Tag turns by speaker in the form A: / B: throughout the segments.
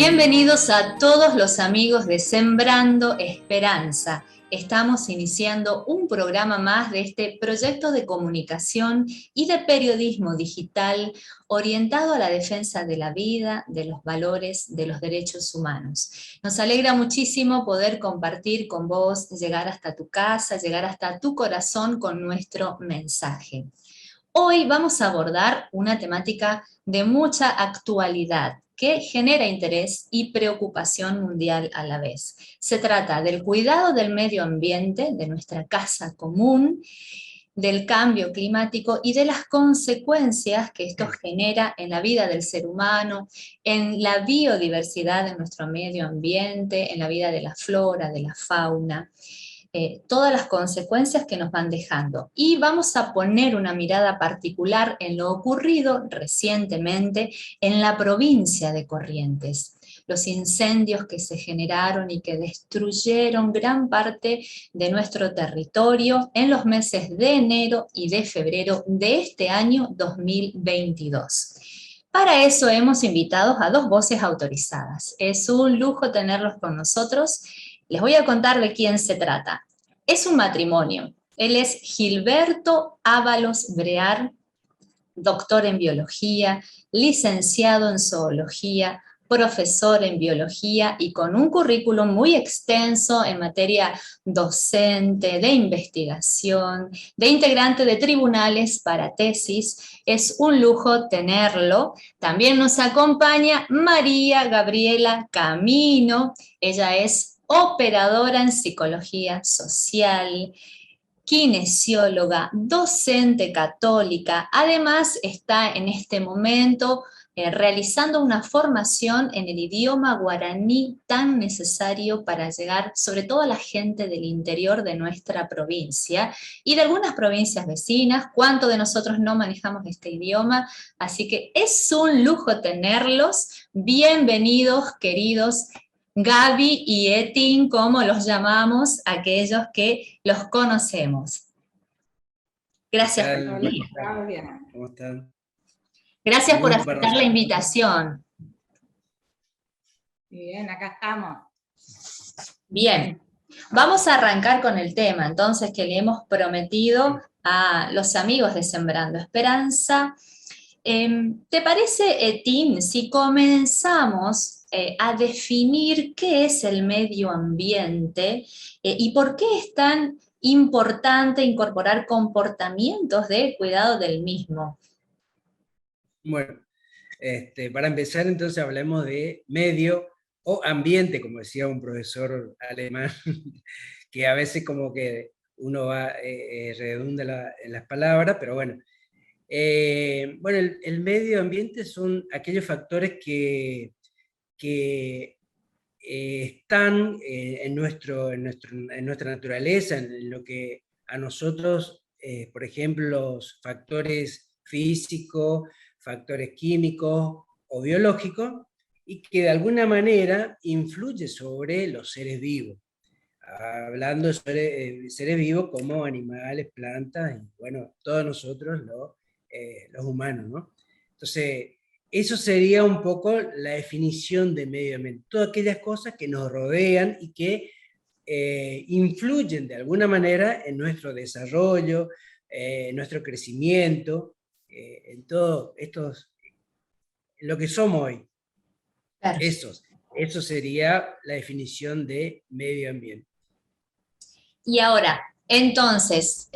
A: Bienvenidos a todos los amigos de Sembrando Esperanza. Estamos iniciando un programa más de este proyecto de comunicación y de periodismo digital orientado a la defensa de la vida, de los valores, de los derechos humanos. Nos alegra muchísimo poder compartir con vos, llegar hasta tu casa, llegar hasta tu corazón con nuestro mensaje. Hoy vamos a abordar una temática de mucha actualidad que genera interés y preocupación mundial a la vez. Se trata del cuidado del medio ambiente, de nuestra casa común, del cambio climático y de las consecuencias que esto genera en la vida del ser humano, en la biodiversidad de nuestro medio ambiente, en la vida de la flora, de la fauna. Todas las consecuencias que nos van dejando. Y vamos a poner una mirada particular en lo ocurrido recientemente en la provincia de Corrientes. Los incendios que se generaron y que destruyeron gran parte de nuestro territorio en los meses de enero y de febrero de este año 2022. Para eso hemos invitado a dos voces autorizadas. Es un lujo tenerlos con nosotros. Les voy a contar de quién se trata. Es un matrimonio. Él es Gilberto Ábalos Brear, doctor en biología, licenciado en zoología, profesor en biología y con un currículum muy extenso en materia docente, de investigación, de integrante de tribunales para tesis. Es un lujo tenerlo. También nos acompaña María Gabriela Camino. Ella es operadora en psicología social, kinesióloga, docente católica. Además está en este momento realizando una formación en el idioma guaraní tan necesario para llegar sobre todo a la gente del interior de nuestra provincia y de algunas provincias vecinas. ¿Cuántos de nosotros no manejamos este idioma? Así que es un lujo tenerlos. Bienvenidos, queridos Gaby y Etin, como los llamamos aquellos que los conocemos. Gracias por venir.
B: ¿Cómo están?
A: Gracias por aceptar la invitación.
C: Bien, acá estamos.
A: Bien, vamos a arrancar con el tema entonces que le hemos prometido a los amigos de Sembrando Esperanza. ¿Te parece, Etin, si comenzamos a definir qué es el medio ambiente y por qué es tan importante incorporar comportamientos de cuidado del mismo?
B: Bueno, para empezar entonces hablemos de medio o ambiente, como decía un profesor alemán, que a veces como que uno va redunda en las palabras, pero bueno. Bueno, el medio ambiente son aquellos factores que están en nuestra naturaleza, en lo que a nosotros, por ejemplo, los factores físicos, factores químicos o biológicos, y que de alguna manera influye sobre los seres vivos. Hablando sobre seres vivos como animales, plantas, y bueno, todos nosotros los humanos, ¿no? Entonces, eso sería un poco la definición de medio ambiente. Todas aquellas cosas que nos rodean y que influyen de alguna manera en nuestro desarrollo, en nuestro crecimiento, en todo lo que somos hoy. Claro. Eso sería la definición de medio ambiente.
A: Y ahora, entonces,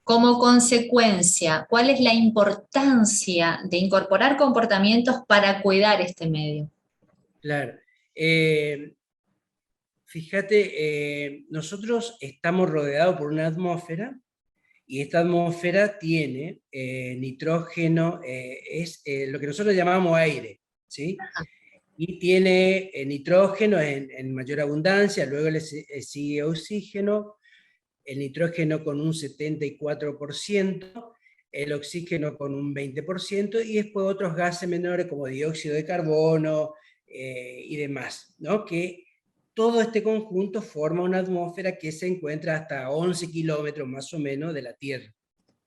A: como consecuencia, ¿cuál es la importancia de incorporar comportamientos para cuidar este medio?
B: Claro. Fíjate, nosotros estamos rodeados por una atmósfera y esta atmósfera tiene nitrógeno, es lo que nosotros llamamos aire, ¿sí? Ajá. Y tiene nitrógeno en mayor abundancia, luego le sigue oxígeno, el nitrógeno con un 74%, el oxígeno con un 20%, y después otros gases menores como dióxido de carbono y demás, ¿no? Que todo este conjunto forma una atmósfera que se encuentra hasta 11 kilómetros más o menos de la Tierra,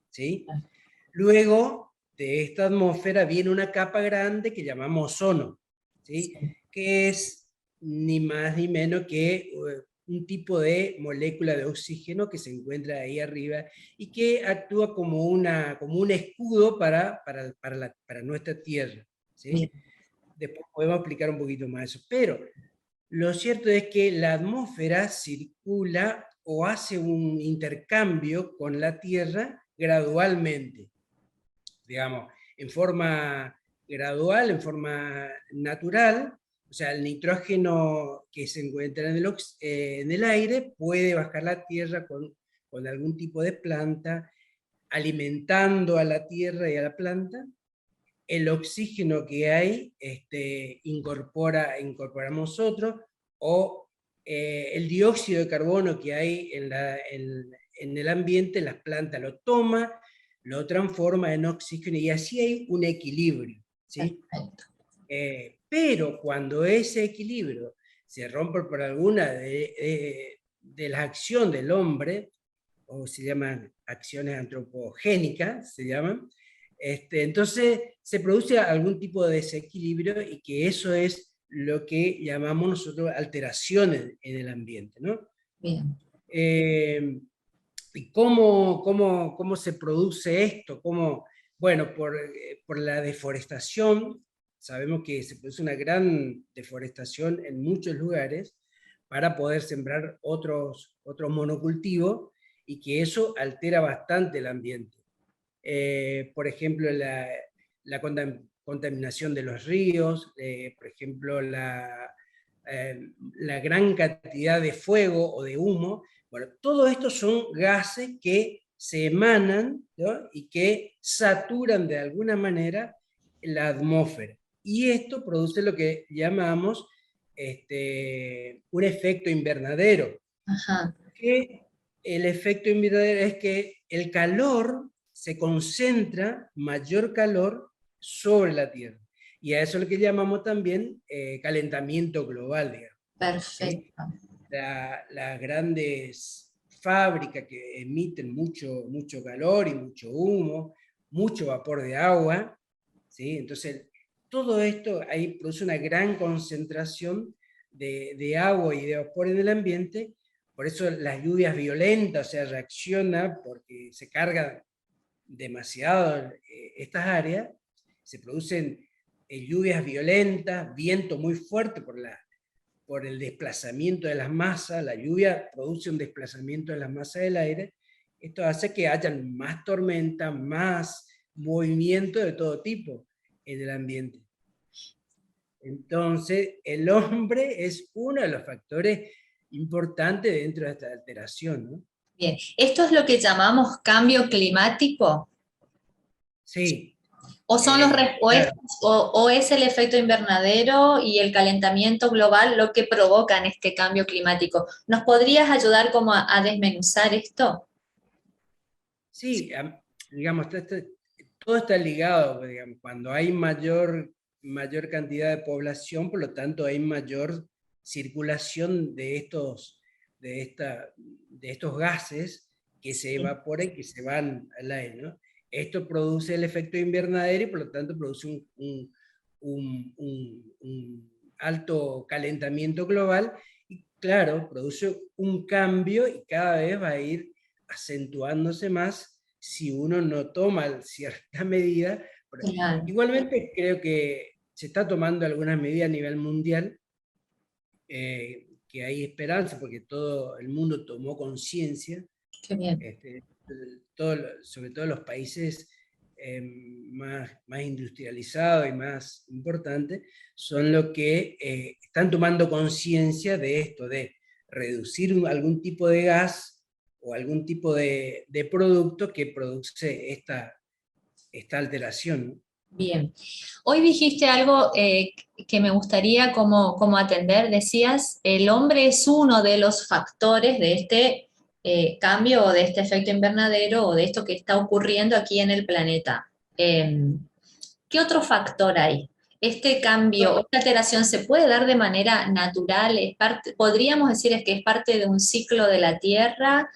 B: ¿sí? Luego de esta atmósfera viene una capa grande que llamamos ozono, ¿sí? Que es ni más ni menos que un tipo de molécula de oxígeno que se encuentra ahí arriba y que actúa como un escudo para nuestra Tierra, ¿sí?
A: Bien.
B: Después podemos explicar un poquito más eso, pero lo cierto es que la atmósfera circula o hace un intercambio con la Tierra gradualmente, digamos, en forma gradual, en forma natural. O sea, el nitrógeno que se encuentra en el aire puede bajar la Tierra con algún tipo de planta, alimentando a la Tierra y a la planta. El oxígeno que hay incorporamos nosotros, o el dióxido de carbono que hay en el ambiente, las plantas lo toman, lo transforma en oxígeno y así hay un equilibrio, ¿sí?
A: Perfecto.
B: Pero cuando ese equilibrio se rompe por alguna de las acciones del hombre, o se llaman acciones antropogénicas, se llaman, entonces se produce algún tipo de desequilibrio y que eso es lo que llamamos nosotros alteraciones en el ambiente, ¿no?
A: Bien.
B: ¿Y cómo se produce esto? Bueno, por la deforestación, sabemos que se produce una gran deforestación en muchos lugares para poder sembrar otros monocultivos y que eso altera bastante el ambiente. Por ejemplo, la contaminación de los ríos, por ejemplo, la gran cantidad de fuego o de humo. Bueno, todo esto son gases que se emanan, ¿no? Y que saturan de alguna manera la atmósfera. Y esto produce lo que llamamos un efecto invernadero.
A: Ajá.
B: Que el efecto invernadero es que el calor se concentra, mayor calor, sobre la Tierra. Y a eso es lo que llamamos también calentamiento global, digamos, ¿sí?
A: Perfecto.
B: Las grandes fábricas que emiten mucho calor y mucho humo, mucho vapor de agua, ¿sí? Entonces, todo esto ahí produce una gran concentración de agua y de vapor en el ambiente. Por eso las lluvias violentas, o sea, reacciona porque se cargan demasiado estas áreas, se producen lluvias violentas, viento muy fuerte por el desplazamiento de las masas. La lluvia produce un desplazamiento de las masas del aire. Esto hace que haya más tormenta, más movimiento de todo tipo en el ambiente. Entonces, el hombre es uno de los factores importantes dentro de esta alteración, ¿no?
A: Bien. ¿Esto es lo que llamamos cambio climático?
B: Sí.
A: ¿O son los
B: Claro.
A: o es el efecto invernadero y el calentamiento global lo que provocan este cambio climático? ¿Nos podrías ayudar como a desmenuzar esto?
B: Sí, digamos, todo está ligado, digamos, cuando hay mayor cantidad de población, por lo tanto hay mayor circulación de estos gases que se
A: Sí.
B: evaporan y que se van al aire, ¿no? Esto produce el efecto invernadero y por lo tanto produce un alto calentamiento global y claro, produce un cambio y cada vez va a ir acentuándose más si uno no toma cierta medida.
A: Claro,
B: Igualmente creo que se está tomando algunas medidas a nivel mundial, que hay esperanza porque todo el mundo tomó conciencia,
A: qué bien.
B: este, sobre todo los países más industrializados y más importantes, son los que están tomando conciencia de esto, de reducir algún tipo de gas o algún tipo de producto que produce esta alteración, ¿no?
A: Bien. Hoy dijiste algo que me gustaría como atender. Decías, el hombre es uno de los factores de este cambio o de este efecto invernadero o de esto que está ocurriendo aquí en el planeta. ¿Qué otro factor hay? ¿Este cambio o esta alteración se puede dar de manera natural? Podríamos decir es que es parte de un ciclo de la Tierra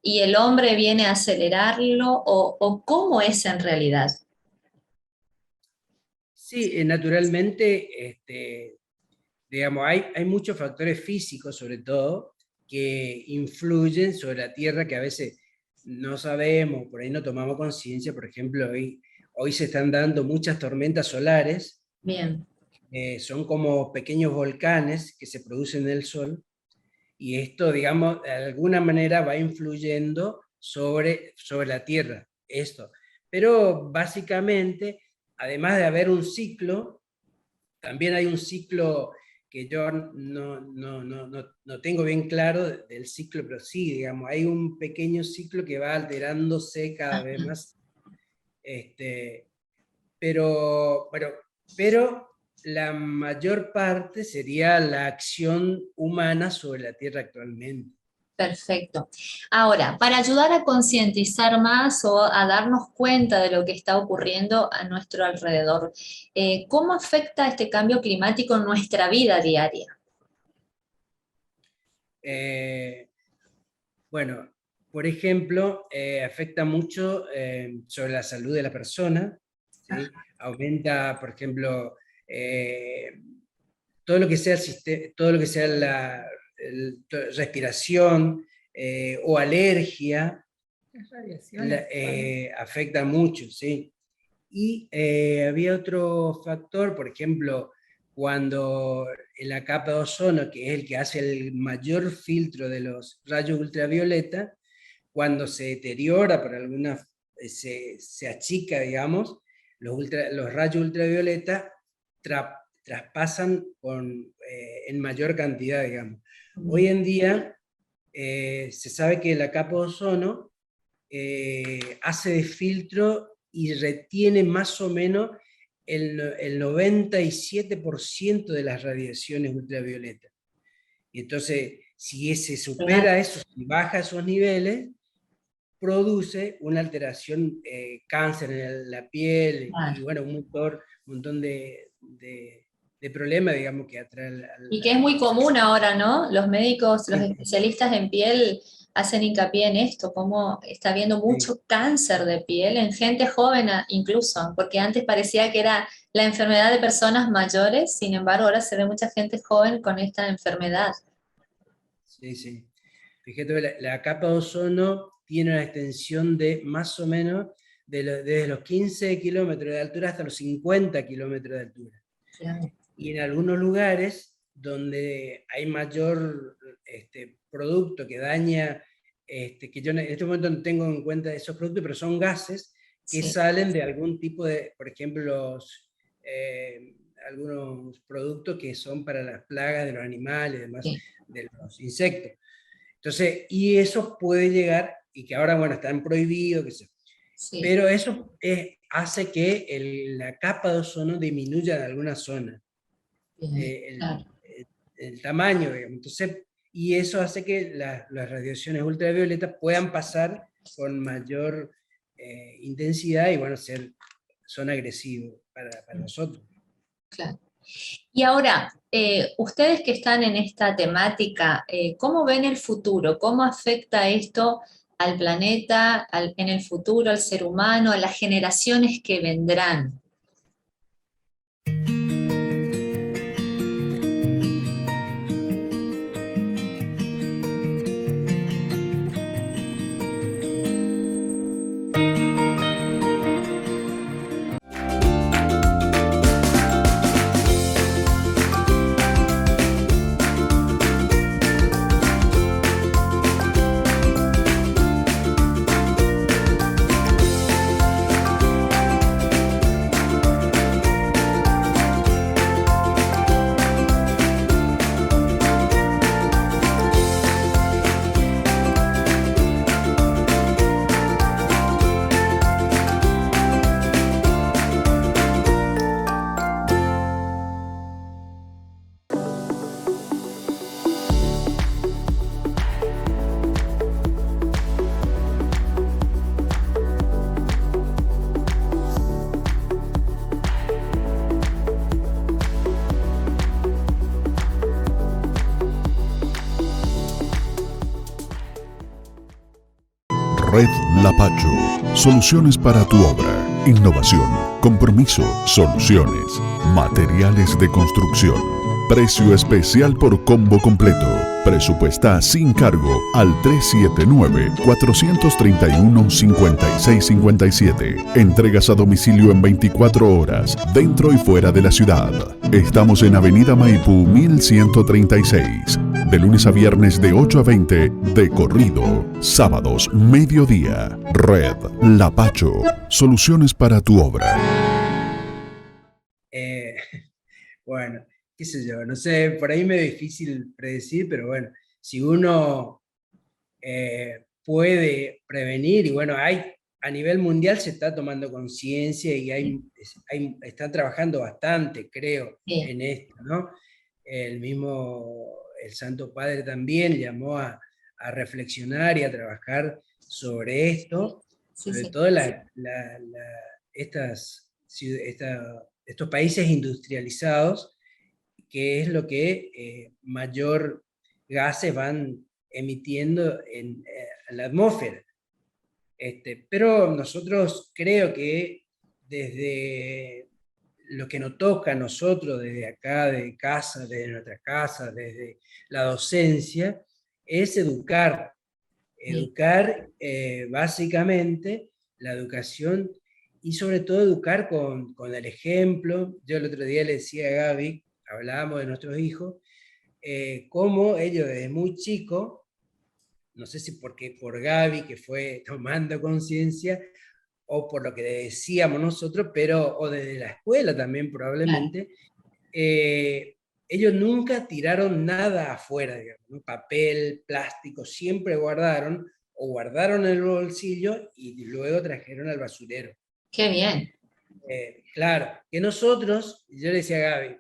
A: y el hombre viene a acelerarlo o cómo es en realidad.
B: Sí, naturalmente, digamos, hay muchos factores físicos, sobre todo, que influyen sobre la Tierra que a veces no sabemos, por ahí no tomamos conciencia. Por ejemplo, hoy se están dando muchas tormentas solares.
A: Bien.
B: Son como pequeños volcanes que se producen en el Sol, y esto, digamos, de alguna manera va influyendo sobre la Tierra, esto. Pero básicamente, además de haber un ciclo, también hay un ciclo que yo no tengo bien claro del ciclo, pero sí, digamos, hay un pequeño ciclo que va alterándose cada vez más. Pero la mayor parte sería la acción humana sobre la Tierra actualmente.
A: Perfecto. Ahora, para ayudar a concientizar más o a darnos cuenta de lo que está ocurriendo a nuestro alrededor, ¿cómo afecta este cambio climático en nuestra vida diaria?
B: Bueno, por ejemplo, afecta mucho sobre la salud de la persona, ¿sí? Aumenta, por ejemplo, todo lo que sea, todo lo que sea la respiración o alergia, afecta mucho, ¿sí? Y había otro factor, por ejemplo, cuando en la capa de ozono, que es el que hace el mayor filtro de los rayos ultravioleta, cuando se deteriora por alguna, se achica, digamos, los rayos ultravioleta traspasan en mayor cantidad, digamos. Hoy en día se sabe que la capa de ozono hace de filtro y retiene más o menos el 97% de las radiaciones ultravioletas. Y entonces, si se supera eso, si baja esos niveles, produce una alteración, cáncer en la piel, y bueno, un montón de problemas, digamos, que atrae
A: Y que es muy común ahora, ¿no? Los médicos, los especialistas en piel hacen hincapié en esto, cómo está habiendo mucho cáncer de piel en gente joven incluso, porque antes parecía que era la enfermedad de personas mayores, sin embargo ahora se ve mucha gente joven con esta enfermedad.
B: Sí, sí. Fíjate, la capa de ozono tiene una extensión de más o menos desde los 15 kilómetros de altura hasta los 50 kilómetros de altura.
A: Claro.
B: Y en algunos lugares donde hay mayor producto que daña, que yo en este momento no tengo en cuenta esos productos, pero son gases que salen de algún tipo de, por ejemplo, algunos productos que son para las plagas de los animales, demás, de los insectos. Entonces, y eso puede llegar, y que ahora, bueno, están prohibidos, pero eso hace que la capa de ozono disminuya en alguna zona. El tamaño, digamos. Entonces, y eso hace que las radiaciones ultravioletas puedan pasar con mayor intensidad y, bueno, son agresivos para nosotros.
A: Claro. Y ahora, ustedes que están en esta temática, ¿cómo ven el futuro? ¿Cómo afecta esto al planeta, en el futuro, al ser humano, a las generaciones que vendrán?
C: Red Lapacho. Soluciones para tu obra. Innovación, Compromiso, soluciones, materiales de construcción. Precio especial por combo completo. Presupuesta sin cargo al 379-431-5657. Entregas a domicilio en 24 horas, dentro y fuera de la ciudad. Estamos en Avenida Maipú 1136. De lunes a viernes de 8 a 20 de corrido. Sábados, mediodía. Red Lapacho. Soluciones para tu obra.
B: Bueno, qué sé yo, no sé, por ahí me es difícil predecir, pero bueno, si uno puede prevenir, y bueno, a nivel mundial se está tomando conciencia y están trabajando bastante, creo,
A: Sí,
B: en esto, ¿no? El Santo Padre también llamó a reflexionar y a trabajar sobre esto,
A: sí,
B: sobre
A: sí.
B: todo estos países industrializados, que es lo que mayor gases van emitiendo en la atmósfera. Pero nosotros creo que desde lo que nos toca a nosotros, desde acá, de casa, desde nuestra casa, desde la docencia, es educar.
A: Sí.
B: Educar básicamente la educación y sobre todo educar con el ejemplo. Yo el otro día le decía a Gaby, hablábamos de nuestros hijos, cómo ellos desde muy chicos, no sé si porque por Gaby que fue tomando conciencia, o por lo que decíamos nosotros, pero o desde la escuela también
A: Claro.
B: probablemente, ellos nunca tiraron nada afuera, digamos, ¿no? Papel, plástico, siempre guardaron, o guardaron en el bolsillo y luego trajeron al basurero.
A: Qué bien.
B: Claro, que nosotros, yo le decía a Gaby,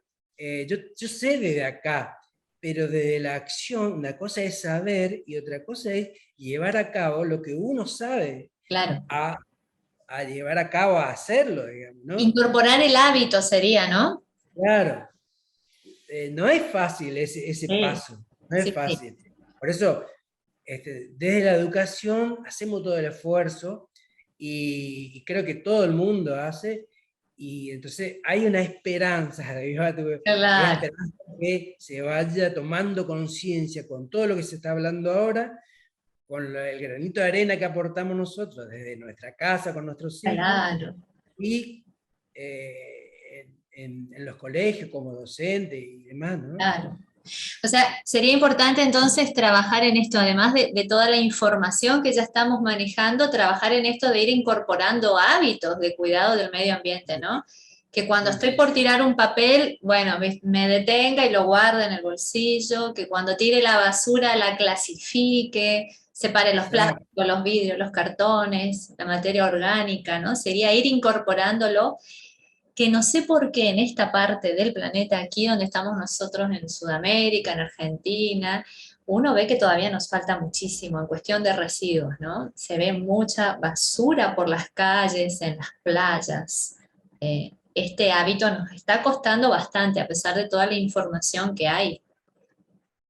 B: yo sé desde acá, pero desde la acción, una cosa es saber y otra cosa es llevar a cabo lo que uno sabe
A: Claro.
B: a, a llevar a cabo, a hacerlo, digamos, ¿no?
A: Incorporar el hábito sería, ¿no?
B: Claro, no es fácil ese
A: Sí,
B: paso, no es
A: sí, sí.
B: fácil. Por eso, desde la educación hacemos todo el esfuerzo y creo que todo el mundo hace, y entonces hay una esperanza, es
A: Claro.
B: esperanza que se vaya tomando conciencia con todo lo que se está hablando ahora, con el granito de arena que aportamos nosotros desde nuestra casa, con nuestros hijos,
A: Claro.
B: y en los colegios como docente y demás, ¿no?
A: Claro. O sea, sería importante entonces trabajar en esto, además de toda la información que ya estamos manejando, trabajar en esto de ir incorporando hábitos de cuidado del medio ambiente, ¿no? Que cuando
B: Sí,
A: estoy
B: sí,
A: por tirar un papel, bueno, me detenga y lo guarde en el bolsillo, que cuando tire la basura la clasifique, separe los
B: exacto.
A: plásticos, los vidrios, los cartones, la materia orgánica, ¿no? Sería ir incorporándolo, que no sé por qué en esta parte del planeta, aquí donde estamos nosotros en Sudamérica, en Argentina, uno ve que todavía nos falta muchísimo en cuestión de residuos, ¿no? Se ve mucha basura por las calles, en las playas. Este hábito nos está costando bastante, a pesar de toda la información que hay.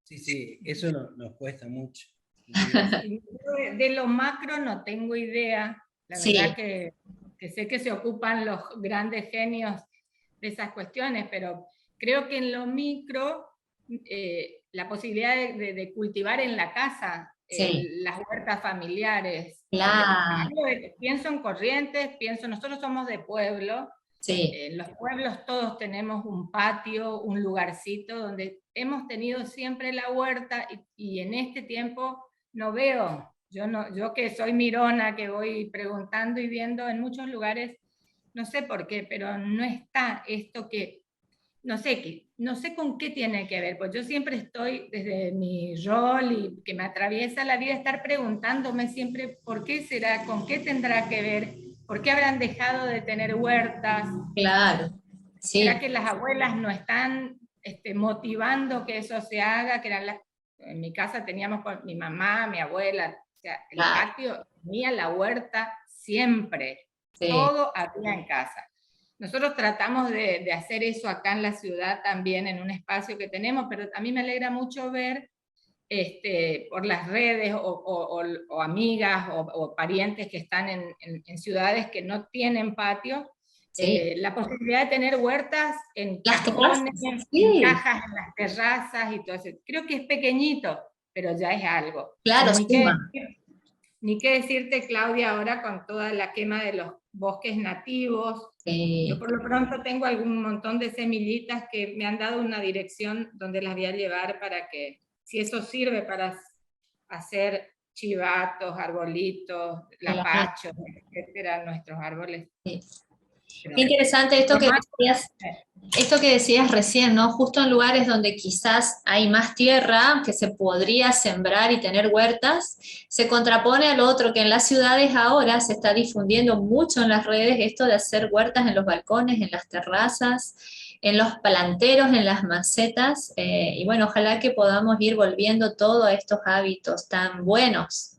B: Sí, sí, eso nos cuesta mucho. Digo,
D: Sí, yo de lo macro no tengo idea. La verdad
A: Sí,
D: que sé que se ocupan los grandes genios de esas cuestiones, pero creo que en lo micro, la posibilidad de cultivar en la casa,
A: sí,
D: las huertas familiares.
A: claro,
D: Pienso en Corrientes, nosotros somos de pueblo.
A: sí,
D: En los pueblos todos tenemos un patio, un lugarcito donde hemos tenido siempre la huerta y en este tiempo no veo, yo que soy mirona, que voy preguntando y viendo en muchos lugares, no sé por qué, pero no está esto que, no sé con qué tiene que ver, pues yo siempre estoy desde mi rol y que me atraviesa la vida estar preguntándome siempre por qué será, con qué tendrá que ver, por qué habrán dejado de tener huertas,
A: claro,
D: ¿será
A: sí,
D: que las abuelas no están motivando que eso se haga? Que eran en mi casa teníamos con mi mamá, mi abuela, o sea, el
A: claro,
D: patio tenía la huerta siempre,
A: sí,
D: todo había en casa. Nosotros tratamos de hacer eso acá en la ciudad también, en un espacio que tenemos, pero a mí me alegra mucho ver por las redes o amigas o parientes que están en ciudades que no tienen patio,
A: Sí.
D: La posibilidad de tener huertas en
A: Las
D: cajones,
A: terrazas,
D: en
A: sí.
D: cajas, en las terrazas y todo eso. Creo que es pequeñito, pero ya es algo.
A: Claro,
D: Ni
A: suma.
D: ni qué decirte, Claudia, ahora con toda la quema de los bosques nativos. Yo
A: Sí.
D: por lo pronto tengo algún montón de semillitas que me han dado una dirección donde las voy a llevar para que, si eso sirve para hacer chivatos, arbolitos,
A: Claro,
D: lapachos, etcétera, nuestros árboles.
A: sí.
D: Pero,
A: Qué interesante
D: lo más,
A: esto que decías recién, ¿no? Justo en lugares donde quizás hay más tierra que se podría sembrar y tener huertas, se contrapone al otro que en las ciudades ahora se está difundiendo mucho en las redes esto de hacer huertas en los balcones, en las terrazas, en los planteros, en las macetas, y bueno, ojalá que podamos ir volviendo todos estos hábitos tan buenos.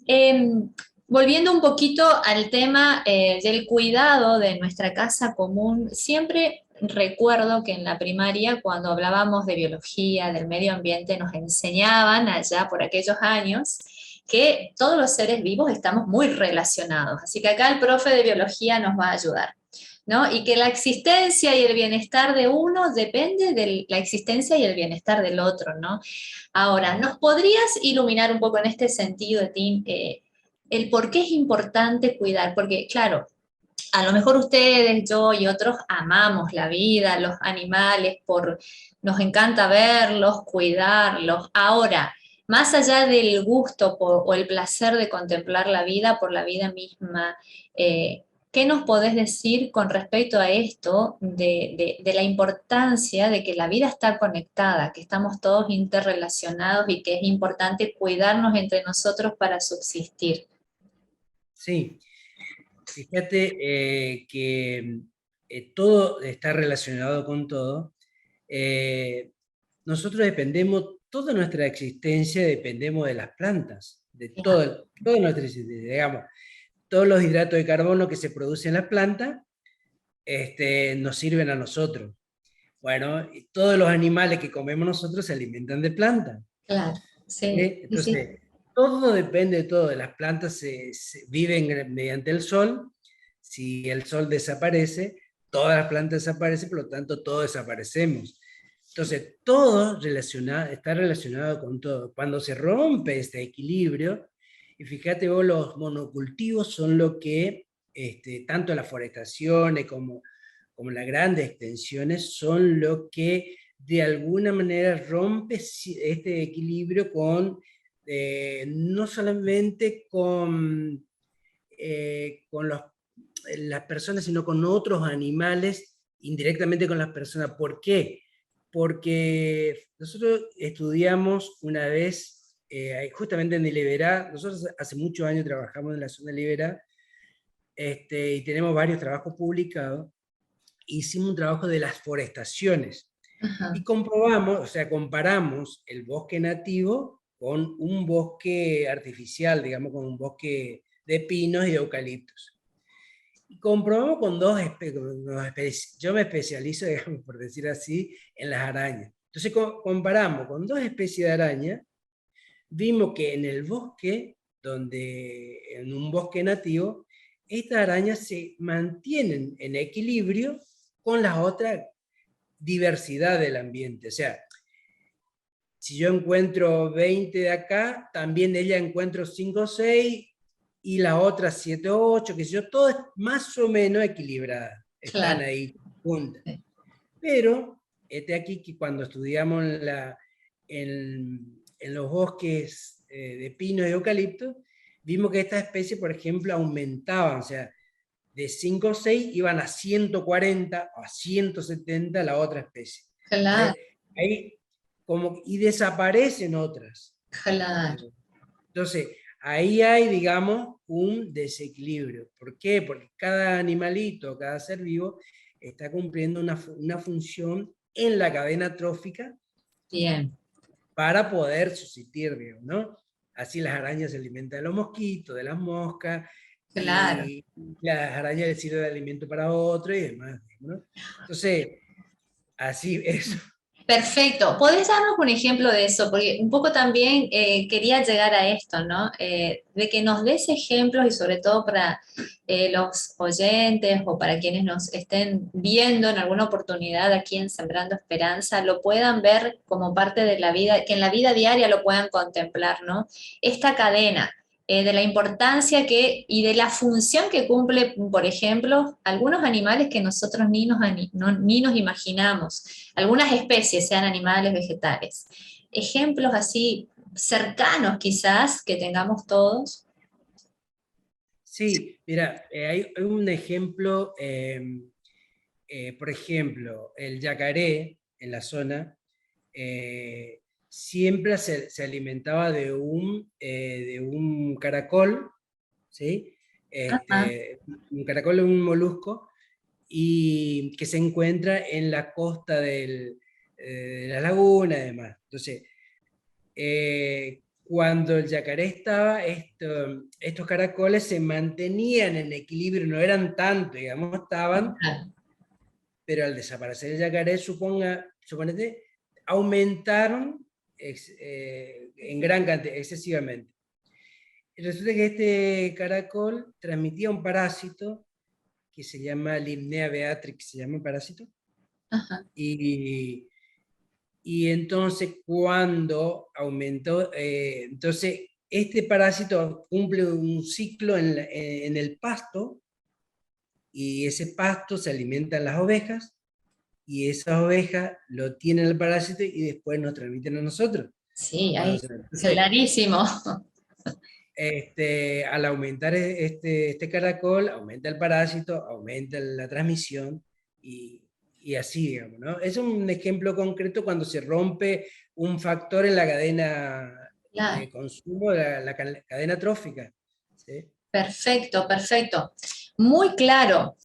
A: ¿M? Volviendo un poquito al tema del cuidado de nuestra casa común, siempre recuerdo que en la primaria, cuando hablábamos de biología, del medio ambiente, nos enseñaban allá por aquellos años que todos los seres vivos estamos muy relacionados. Así que acá el profe de biología nos va a ayudar, ¿no? Y que la existencia y el bienestar de uno depende de la existencia y el bienestar del otro, ¿no? Ahora, ¿nos podrías iluminar un poco en este sentido, Tim, el por qué es importante cuidar? Porque, claro, a lo mejor ustedes, yo y otros amamos la vida, los animales, nos encanta verlos, cuidarlos. Ahora, más allá del gusto o el placer de contemplar la vida por la vida misma, ¿qué nos podés decir con respecto a esto de la importancia de que la vida está conectada, que estamos todos interrelacionados y que es importante cuidarnos entre nosotros para subsistir?
B: Sí, fíjate que todo está relacionado con todo. Nosotros dependemos, toda nuestra existencia dependemos de las plantas, de toda nuestra existencia, digamos. Todos los hidratos de carbono que se producen en las plantas nos sirven a nosotros. Bueno, y todos los animales que comemos nosotros se alimentan de plantas.
A: Claro, sí, sí, sí.
B: Entonces, todo depende de todo. Las plantas viven mediante el sol. Si el sol desaparece, todas las plantas desaparecen, por lo tanto, todos desaparecemos. Entonces, todo está relacionado con todo. Cuando se rompe este equilibrio, y fíjate vos, los monocultivos son lo que, tanto las forestaciones como las grandes extensiones, son lo que de alguna manera rompe este equilibrio con, no solamente con las personas, sino con otros animales, indirectamente con las personas. ¿Por qué? Porque nosotros estudiamos una vez, justamente en Liberá, nosotros hace muchos años trabajamos en la zona de Liberá, y tenemos varios trabajos publicados. Hicimos un trabajo de las forestaciones.
A: Ajá.
B: Y comprobamos, o sea, comparamos el bosque nativo con un bosque artificial, digamos, con un bosque de pinos y de eucaliptos. Y comprobamos con dos especies. Yo me especializo, digamos, por decir así, en las arañas. Entonces comparamos con dos especies de araña, vimos que en el bosque, en un bosque nativo, estas arañas se mantienen en equilibrio con las otras diversidad del ambiente. O sea, si yo encuentro 20 de acá, también de ella encuentro 5 o 6, y las otras 7 o 8, que yo, todo es más o menos equilibrada. Están
A: Claro.
B: ahí juntas.
A: Sí.
B: Pero, aquí que cuando estudiamos en los bosques de pinos y eucaliptos, vimos que estas especies, por ejemplo, aumentaban, o sea, de 5 o 6 iban a 140 o a 170 la otra especie.
A: Claro,
B: Ahí, y desaparecen otras.
A: claro.
B: Entonces, ahí hay, digamos, un desequilibrio. ¿Por qué? Porque cada animalito, cada ser vivo, está cumpliendo una función en la cadena trófica.
A: Bien.
B: Para poder subsistir, digamos, ¿no? Así las arañas se alimentan de los mosquitos, de las moscas,
A: Claro.
B: y las arañas les sirven de alimento para otro y demás, ¿no? Entonces, así es.
A: Perfecto. ¿Podés darnos un ejemplo de eso? Porque un poco también quería llegar a esto, ¿no? De que nos des ejemplos y sobre todo para los oyentes o para quienes nos estén viendo en alguna oportunidad aquí en Sembrando Esperanza, lo puedan ver como parte de la vida, que en la vida diaria lo puedan contemplar, ¿no? Esta cadena. De la importancia y de la función que cumple, por ejemplo, algunos animales que nosotros ni nos imaginamos, algunas especies, sean animales, vegetales. Ejemplos así cercanos quizás que tengamos todos.
B: Sí, mira, hay un ejemplo, por ejemplo, el yacaré en la zona, siempre se alimentaba de un caracol, ¿sí?
A: Ajá.
B: Un caracol es un molusco, y que se encuentra en la costa de la laguna y demás. Entonces, cuando el yacaré estaba, estos caracoles se mantenían en equilibrio, no eran tanto, digamos, estaban, pero al desaparecer el yacaré, suponete, aumentaron en gran cantidad, excesivamente. Y resulta que este caracol transmitía un parásito que se llama Limnea beatrix, se llama parásito,
A: Ajá.
B: y entonces cuando aumentó, entonces este parásito cumple un ciclo en el pasto, y ese pasto se alimentan las ovejas, y esas ovejas lo tienen el parásito y después nos transmiten a nosotros.
A: Sí, ahí,
B: Entonces,
A: clarísimo.
B: al aumentar este caracol, aumenta el parásito, aumenta la transmisión, y así, digamos, ¿no? Es un ejemplo concreto cuando se rompe un factor en la cadena
A: Claro.
B: de consumo, la cadena trófica, ¿sí?
A: Perfecto, perfecto. Muy claro.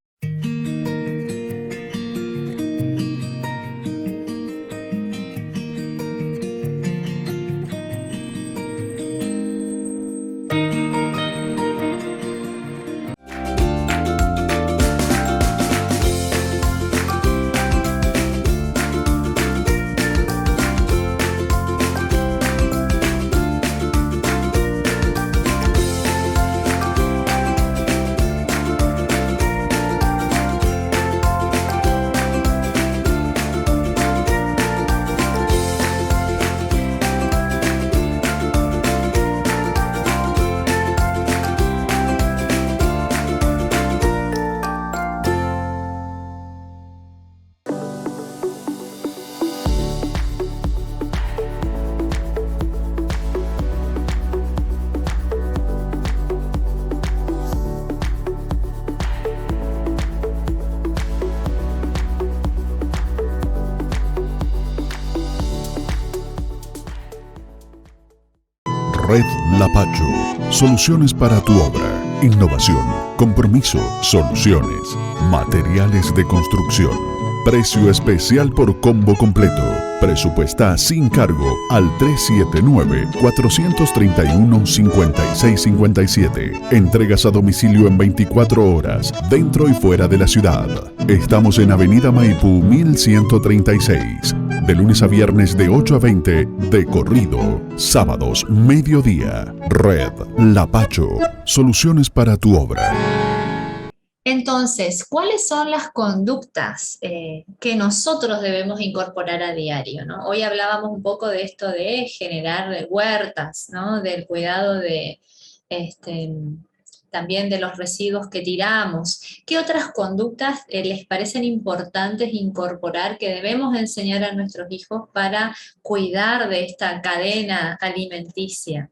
C: Red Lapacho. Soluciones para tu obra. Innovación, compromiso, soluciones. Materiales de construcción. Precio especial por combo completo. Presupuesta sin cargo al 379-431-5657. Entregas a domicilio en 24 horas, dentro y fuera de la ciudad. Estamos en Avenida Maipú 1136. De lunes a viernes de 8 a 20 de corrido. Sábados, mediodía. Red Lapacho. Soluciones para tu obra.
A: Entonces, ¿cuáles son las conductas que nosotros debemos incorporar a diario, ¿no? Hoy hablábamos un poco de esto de generar huertas, ¿no? Del cuidado también de los residuos que tiramos. ¿Qué otras conductas les parecen importantes incorporar que debemos enseñar a nuestros hijos para cuidar de esta cadena alimenticia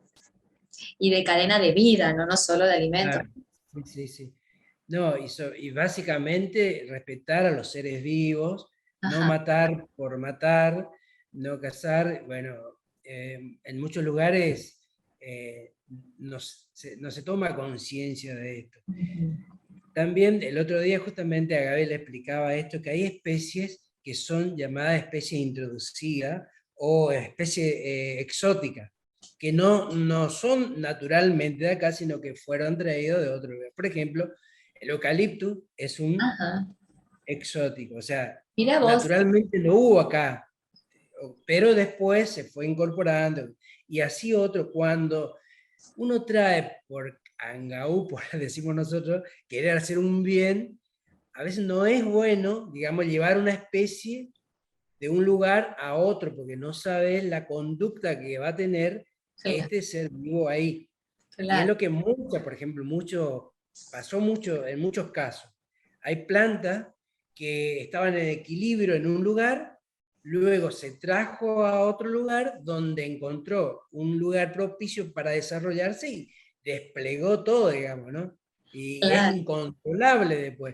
A: y de cadena de vida, no solo de alimentos?
B: Claro. Sí, sí. No, y básicamente respetar a los seres vivos, no
A: Ajá.
B: matar por matar, no cazar. Bueno, en muchos lugares no se toma conciencia de esto.
A: Ujú.
B: También el otro día justamente a Gaby le explicaba esto, que hay especies que son llamadas especies introducidas o especie exótica, que no son naturalmente de acá, sino que fueron traídos de otro lugar. Por ejemplo, el eucaliptus es un
A: Ajá.
B: exótico, o sea,
A: Mira vos.
B: naturalmente no hubo acá. pero después se fue incorporando, y así otro, cuando uno trae por angaú, por decimos nosotros, querer hacer un bien, a veces no es bueno, digamos, llevar una especie de un lugar a otro, porque no sabes la conducta que va a tener
A: Claro,
B: este ser vivo ahí. Y es
A: claro.
B: lo que por ejemplo, pasó mucho en muchos casos. Hay plantas que estaban en equilibrio en un lugar, luego se trajo a otro lugar donde encontró un lugar propicio para desarrollarse y desplegó todo, digamos, ¿no? Y es
A: Claro.
B: incontrolable después.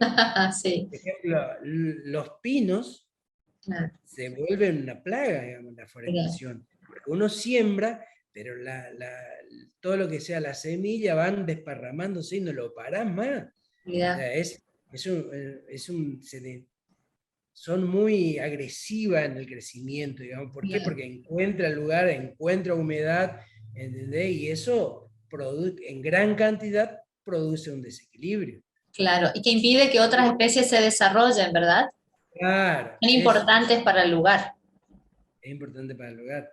A: Sí,
B: Por ejemplo, los pinos
A: claro,
B: se vuelven una plaga, digamos, la
A: claro.
B: forestación. Porque uno siembra, pero todo lo que sea la semilla van desparramándose y no lo parás más. O
A: Mirá,
B: sea, son muy agresivas en el crecimiento, digamos. ¿Por qué?
A: claro.
B: Porque encuentra lugar, encuentra humedad, ¿entendés? Y eso en gran cantidad produce un desequilibrio.
A: Claro, y que impide que otras especies se desarrollen, ¿verdad?
B: Claro,
A: Son
B: eso
A: importantes para el lugar.
B: es importante para el hogar.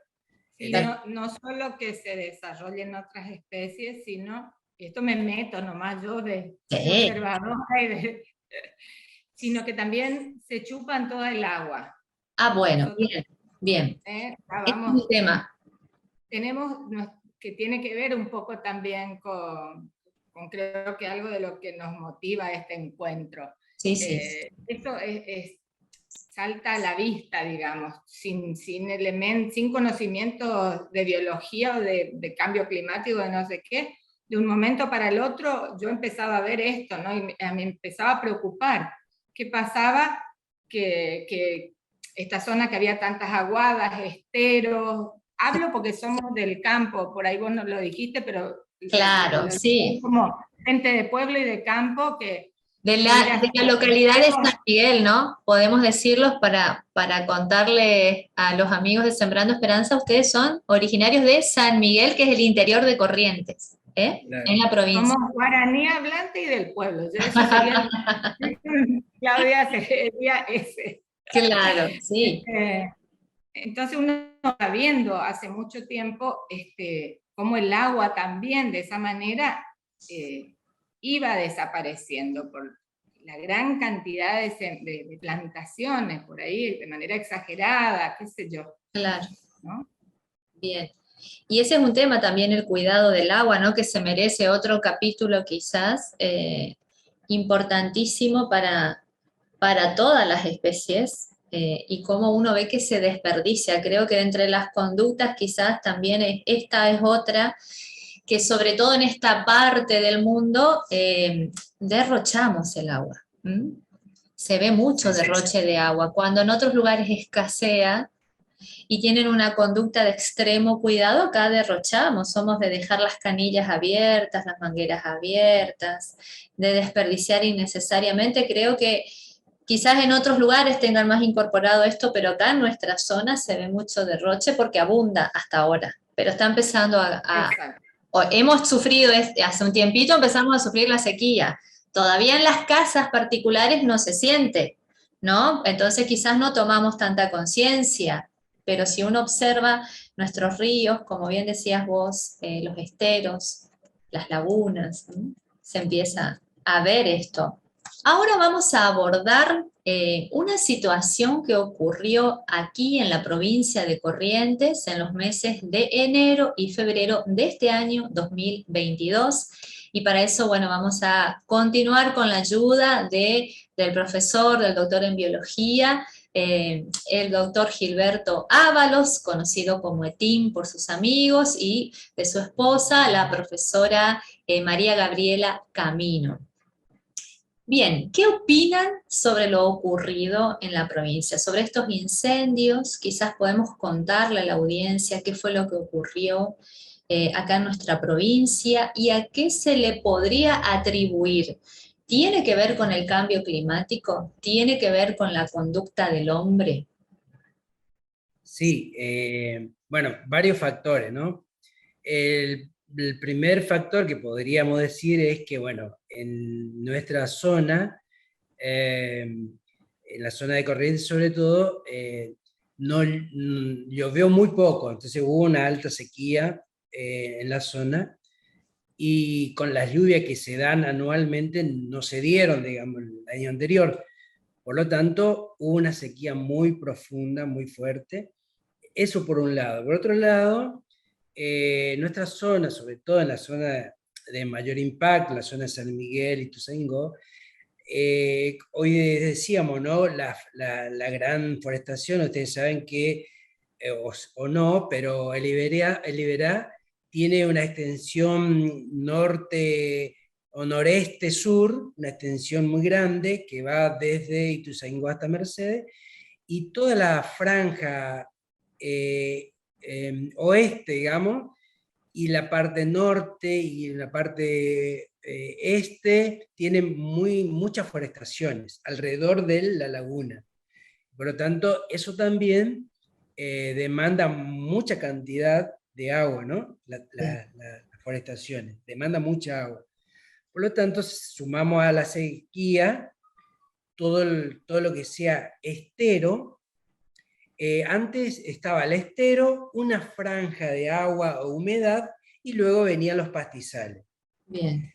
D: Sí, no solo que se desarrollen otras especies, sino, esto me meto nomás yo de
A: Sí.
D: observadora, sino que también se chupan toda el agua.
A: Ah, bueno,
D: Nosotros,
A: bien, bien.
D: ya
A: Este es un
D: vamos,
A: tema.
D: tenemos que tiene que ver un poco también creo que algo de lo que nos motiva este encuentro.
A: Sí, sí,
D: Esto salta a la vista, digamos, sin conocimientos de biología o de cambio climático, de no sé qué. De un momento para el otro yo empezaba a ver esto, ¿no? Y me empezaba a preocupar. ¿Qué pasaba? Que esta zona que había tantas aguadas, esteros, hablo porque somos del campo, por ahí vos no lo dijiste, pero
A: claro, sí.
D: como gente de pueblo y de campo que
A: De
D: mira,
A: la localidad de San Miguel, ¿no? Podemos decirlos para contarle a los amigos de Sembrando Esperanza, ustedes son originarios de San Miguel, que es el interior de Corrientes, ¿eh?
B: Claro.
A: En la provincia.
D: somos guaraní hablante y del pueblo. Eso sería, Claudia sería ese.
A: Claro, sí.
D: Entonces uno está viendo hace mucho tiempo cómo el agua también de esa manera iba desapareciendo por la gran cantidad de plantaciones por ahí, de manera exagerada, qué sé yo.
A: Claro,
D: ¿No?
A: bien. Y ese es un tema también, el cuidado del agua, ¿no? Que se merece otro capítulo quizás importantísimo para todas las especies, y cómo uno ve que se desperdicia. Creo que entre las conductas quizás también esta es otra, que sobre todo en esta parte del mundo derrochamos el agua. Se ve mucho derroche de agua, cuando en otros lugares escasea y tienen una conducta de extremo cuidado, acá derrochamos, somos de dejar las canillas abiertas, las mangueras abiertas, de desperdiciar innecesariamente. Creo que quizás en otros lugares tengan más incorporado esto, pero acá en nuestra zona se ve mucho derroche porque abunda hasta ahora, pero está empezando hemos sufrido, hace un tiempito empezamos a sufrir la sequía, todavía en las casas particulares no se siente, ¿no? Entonces quizás no tomamos tanta conciencia, pero si uno observa nuestros ríos, como bien decías vos, los esteros, las lagunas, ¿no? Se empieza a ver esto. Ahora vamos a abordar una situación que ocurrió aquí en la provincia de Corrientes en los meses de enero y febrero de este año 2022. Y para eso, bueno, vamos a continuar con la ayuda del profesor, del doctor en biología, el doctor Gilberto Ábalos, conocido como Etín por sus amigos, y de su esposa, la profesora María Gabriela Camino. Bien, ¿qué opinan sobre lo ocurrido en la provincia? Sobre estos incendios, quizás podemos contarle a la audiencia qué fue lo que ocurrió acá en nuestra provincia y a qué se le podría atribuir. ¿Tiene que ver con el cambio climático? ¿Tiene que ver con la conducta del hombre?
B: Sí, bueno, varios factores, ¿no? El primer factor que podríamos decir es que, bueno, en nuestra zona, en la zona de Corrientes sobre todo, llovió muy poco, entonces hubo una alta sequía en la zona, y con las lluvias que se dan anualmente no se dieron, digamos, el año anterior. Por lo tanto, hubo una sequía muy profunda, muy fuerte. Eso por un lado. Por otro lado, nuestra zona, sobre todo en la zona de mayor impacto, la zona de San Miguel y Ituzaingó, hoy decíamos, ¿no? La gran forestación, ustedes saben que, o no, pero el Iberá tiene una extensión norte o noreste-sur, una extensión muy grande que va desde Ituzaingó hasta Mercedes, y toda la franja oeste, digamos, y la parte norte y la parte este tienen muchas forestaciones alrededor de la laguna. Por lo tanto, eso también demanda mucha cantidad de agua, ¿no? Las forestaciones, demanda mucha agua. Por lo tanto, sumamos a la sequía todo lo que sea estero. Antes estaba el estero, una franja de agua o humedad, y luego venían los pastizales.
A: Bien.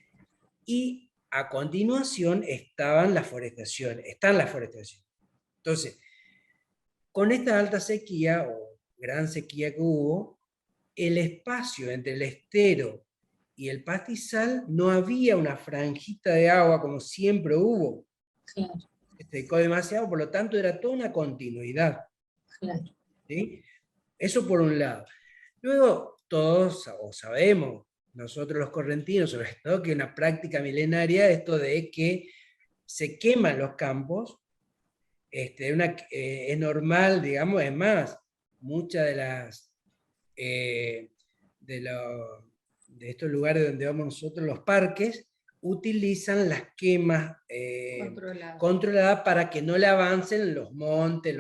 B: Y a continuación están las forestaciones. Entonces, con esta alta sequía o gran sequía que hubo, el espacio entre el estero y el pastizal no había una franjita de agua como siempre hubo.
A: Claro.
B: Se secó demasiado, por lo tanto era toda una continuidad.
A: Claro.
B: ¿Sí? Eso por un lado. Luego, todos sabemos, nosotros los correntinos, sobre todo, que una práctica milenaria, esto de que se queman los campos, es normal, digamos, es más, muchas de las de estos lugares donde vamos nosotros, los parques, utilizan las quemas controladas para que no le avancen los montes,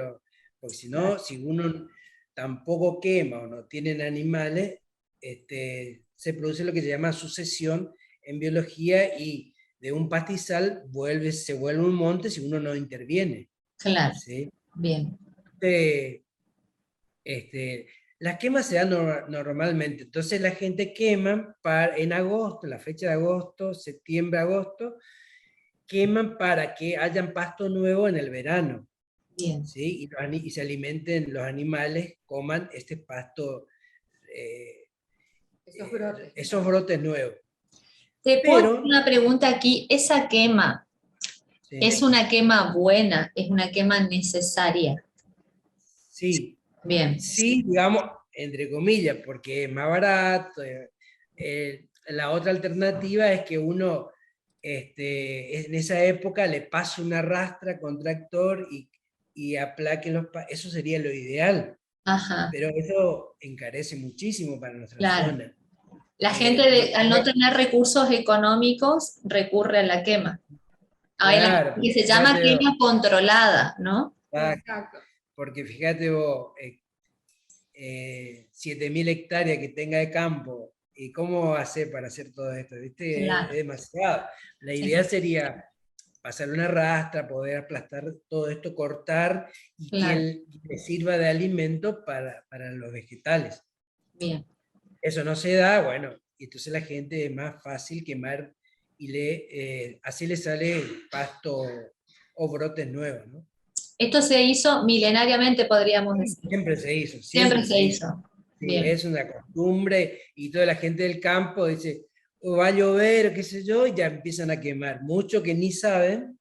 B: porque si no, claro, si uno tampoco quema o no tienen animales, se produce lo que se llama sucesión en biología, y de un pastizal se vuelve un monte si uno no interviene.
A: Claro,
B: ¿sí?
A: Bien.
B: Las quemas se dan normalmente, entonces la gente quema en agosto, la fecha de agosto, septiembre, agosto, queman para que hayan pasto nuevo en el verano.
A: Bien.
B: ¿sí? Y se alimenten los animales, coman este pasto, esos brotes nuevos.
A: Te puedo hacer una pregunta aquí, esa quema, sí, ¿es una quema buena? ¿Es una quema necesaria?
B: Sí.
A: Bien.
B: Sí, digamos, entre comillas, porque es más barato. La otra alternativa es que uno en esa época le pase una rastra con tractor y aplaque eso sería lo ideal.
A: Ajá.
B: Pero eso encarece muchísimo para nuestra zona.
A: La gente, al no tener recursos económicos, recurre a la quema.
B: Claro,
A: Que se llama quema controlada, ¿no?
B: Exacto. Porque fíjate vos, 7.000 hectáreas que tenga de campo, ¿y cómo hacer para hacer todo esto? ¿Viste?
A: Claro.
B: Es demasiado. La idea sería pasar una rastra, poder aplastar todo esto, cortar, y que le sirva de alimento para los vegetales.
A: Bien.
B: Eso no se da, bueno, y entonces la gente es más fácil quemar, y así le sale pasto o brotes nuevos, ¿no?
A: Esto se hizo milenariamente, podríamos decir.
B: Siempre se hizo.
A: Siempre se hizo.
B: Sí, es una costumbre, y toda la gente del campo dice, va a llover, qué sé yo, y ya empiezan a quemar. Muchos que ni saben,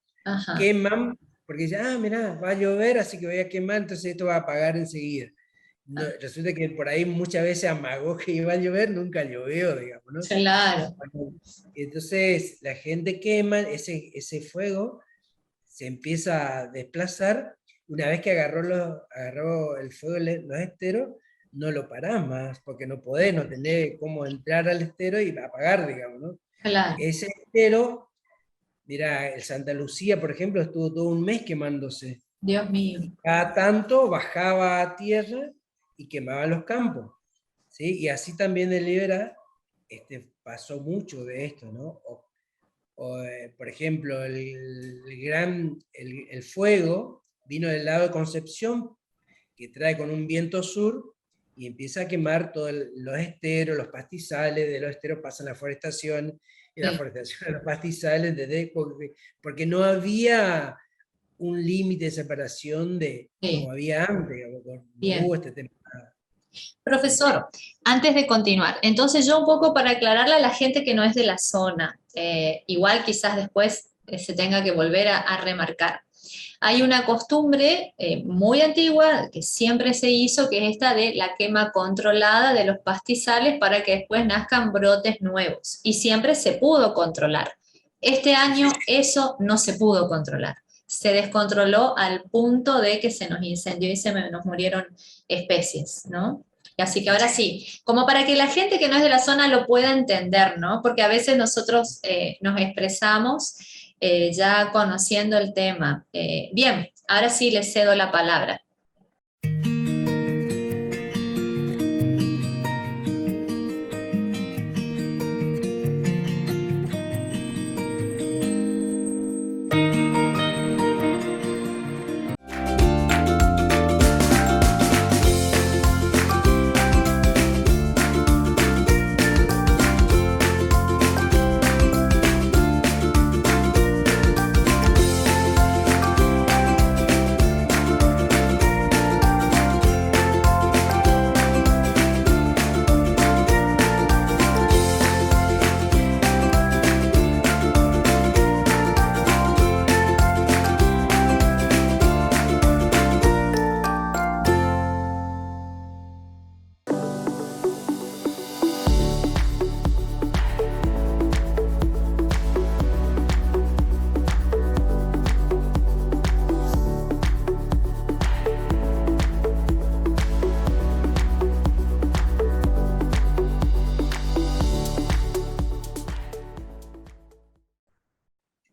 B: queman, porque dicen, mirá, va a llover, así que voy a quemar, entonces esto va a apagar enseguida. No, resulta que por ahí muchas veces amagó que iba a llover, nunca llovió, digamos, ¿no?
A: Claro.
B: Entonces la gente quema, ese fuego se empieza a desplazar. Una vez que agarró el fuego los esteros, no lo parás más, porque no podés, no tenés cómo entrar al estero y apagar, digamos, ¿no?
A: Claro.
B: Ese estero, mira, el Santa Lucía, por ejemplo, estuvo todo un mes quemándose.
A: Dios mío.
B: Cada tanto bajaba a tierra y quemaba los campos, ¿sí? Y así también el Iberá pasó mucho de esto, ¿no? Por ejemplo, el fuego vino del lado de Concepción, que trae con un viento sur y empieza a quemar todos los esteros, los pastizales, de los esteros pasan a la forestación, y la forestación a los pastizales, porque no había un límite de separación como había antes, no hubo este tema.
A: Profesor, antes de continuar, entonces yo un poco para aclararle a la gente que no es de la zona, igual quizás después se tenga que volver a remarcar. Hay una costumbre muy antigua que siempre se hizo, que es esta de la quema controlada de los pastizales para que después nazcan brotes nuevos. Y siempre se pudo controlar. Este año eso no se pudo controlar. Se descontroló al punto de que se nos incendió y nos murieron especies, ¿no? Así que ahora sí, como para que la gente que no es de la zona lo pueda entender, ¿no? Porque a veces nosotros nos expresamos ya conociendo el tema. Bien, ahora sí les cedo la palabra.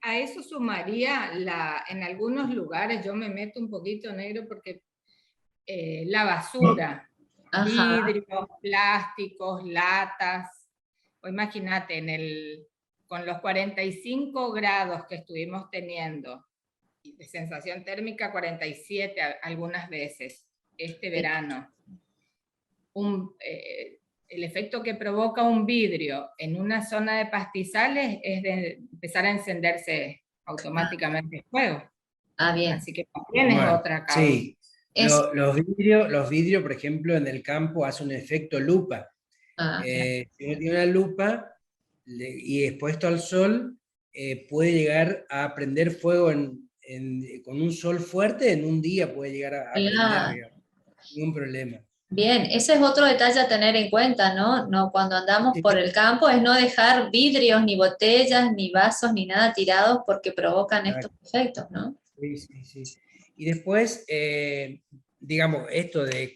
D: A eso sumaría, en algunos lugares, yo me meto un poquito negro porque la basura, vidrios, plásticos, latas, o imagínate, con los 45 grados que estuvimos teniendo, de sensación térmica 47 algunas veces, este verano, el efecto que provoca un vidrio en una zona de pastizales es de empezar a encenderse automáticamente el fuego.
A: Bien.
D: Así que también es otra causa.
B: Sí, los vidrios, por ejemplo, en el campo hace un efecto lupa. Si uno tiene una lupa y expuesto al sol, puede llegar a prender fuego con un sol fuerte, en un día puede llegar a prender, digamos, ningún problema.
A: Bien, ese es otro detalle a tener en cuenta, ¿no? Cuando andamos por el campo es no dejar vidrios, ni botellas, ni vasos, ni nada tirados porque provocan estos efectos, ¿no?
B: Sí. Y después, digamos, esto de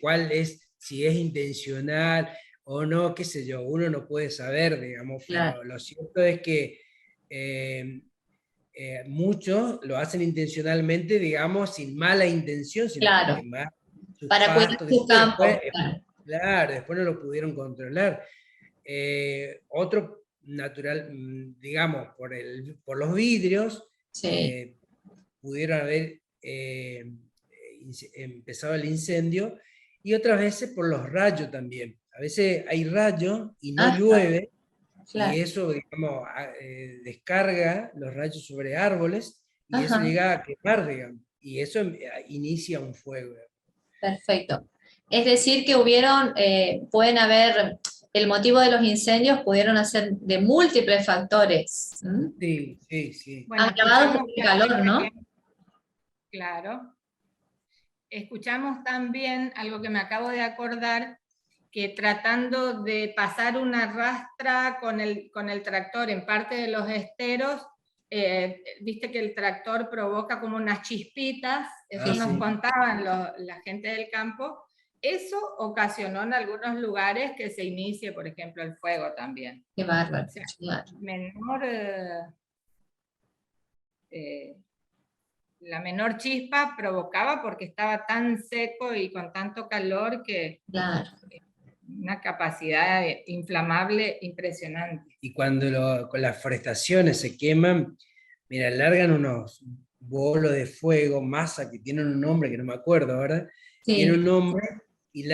B: si es intencional o no, qué sé yo, uno no puede saber, digamos, pero lo cierto es que muchos lo hacen intencionalmente, digamos, sin mala intención, sino
A: para cuidar su campo.
B: Claro, después no lo pudieron controlar. Otro natural, digamos, por los vidrios, pudieron haber empezado el incendio, y otras veces por los rayos también. A veces hay rayos y no llueve, y eso, digamos, descarga los rayos sobre árboles, y eso llega a quemar, digamos, y eso inicia un fuego.
A: Perfecto. Es decir que pueden haber, el motivo de los incendios pudieron ser de múltiples factores.
B: Sí.
A: Bueno, agravados por el calor, ¿no?
D: Claro. Escuchamos también algo que me acabo de acordar, que tratando de pasar una rastra con el tractor en parte de los esteros, viste que el tractor provoca como unas chispitas, eso nos contaban la gente del campo. Eso ocasionó en algunos lugares que se inicie, por ejemplo, el fuego también.
A: Qué bárbaro.
D: O sea, la menor chispa provocaba porque estaba tan seco y con tanto calor que una capacidad inflamable impresionante.
B: Y cuando con las forestaciones se queman, mira, largan unos bolos de fuego, masa, que tienen un nombre que no me acuerdo ahora, tiene un nombre, y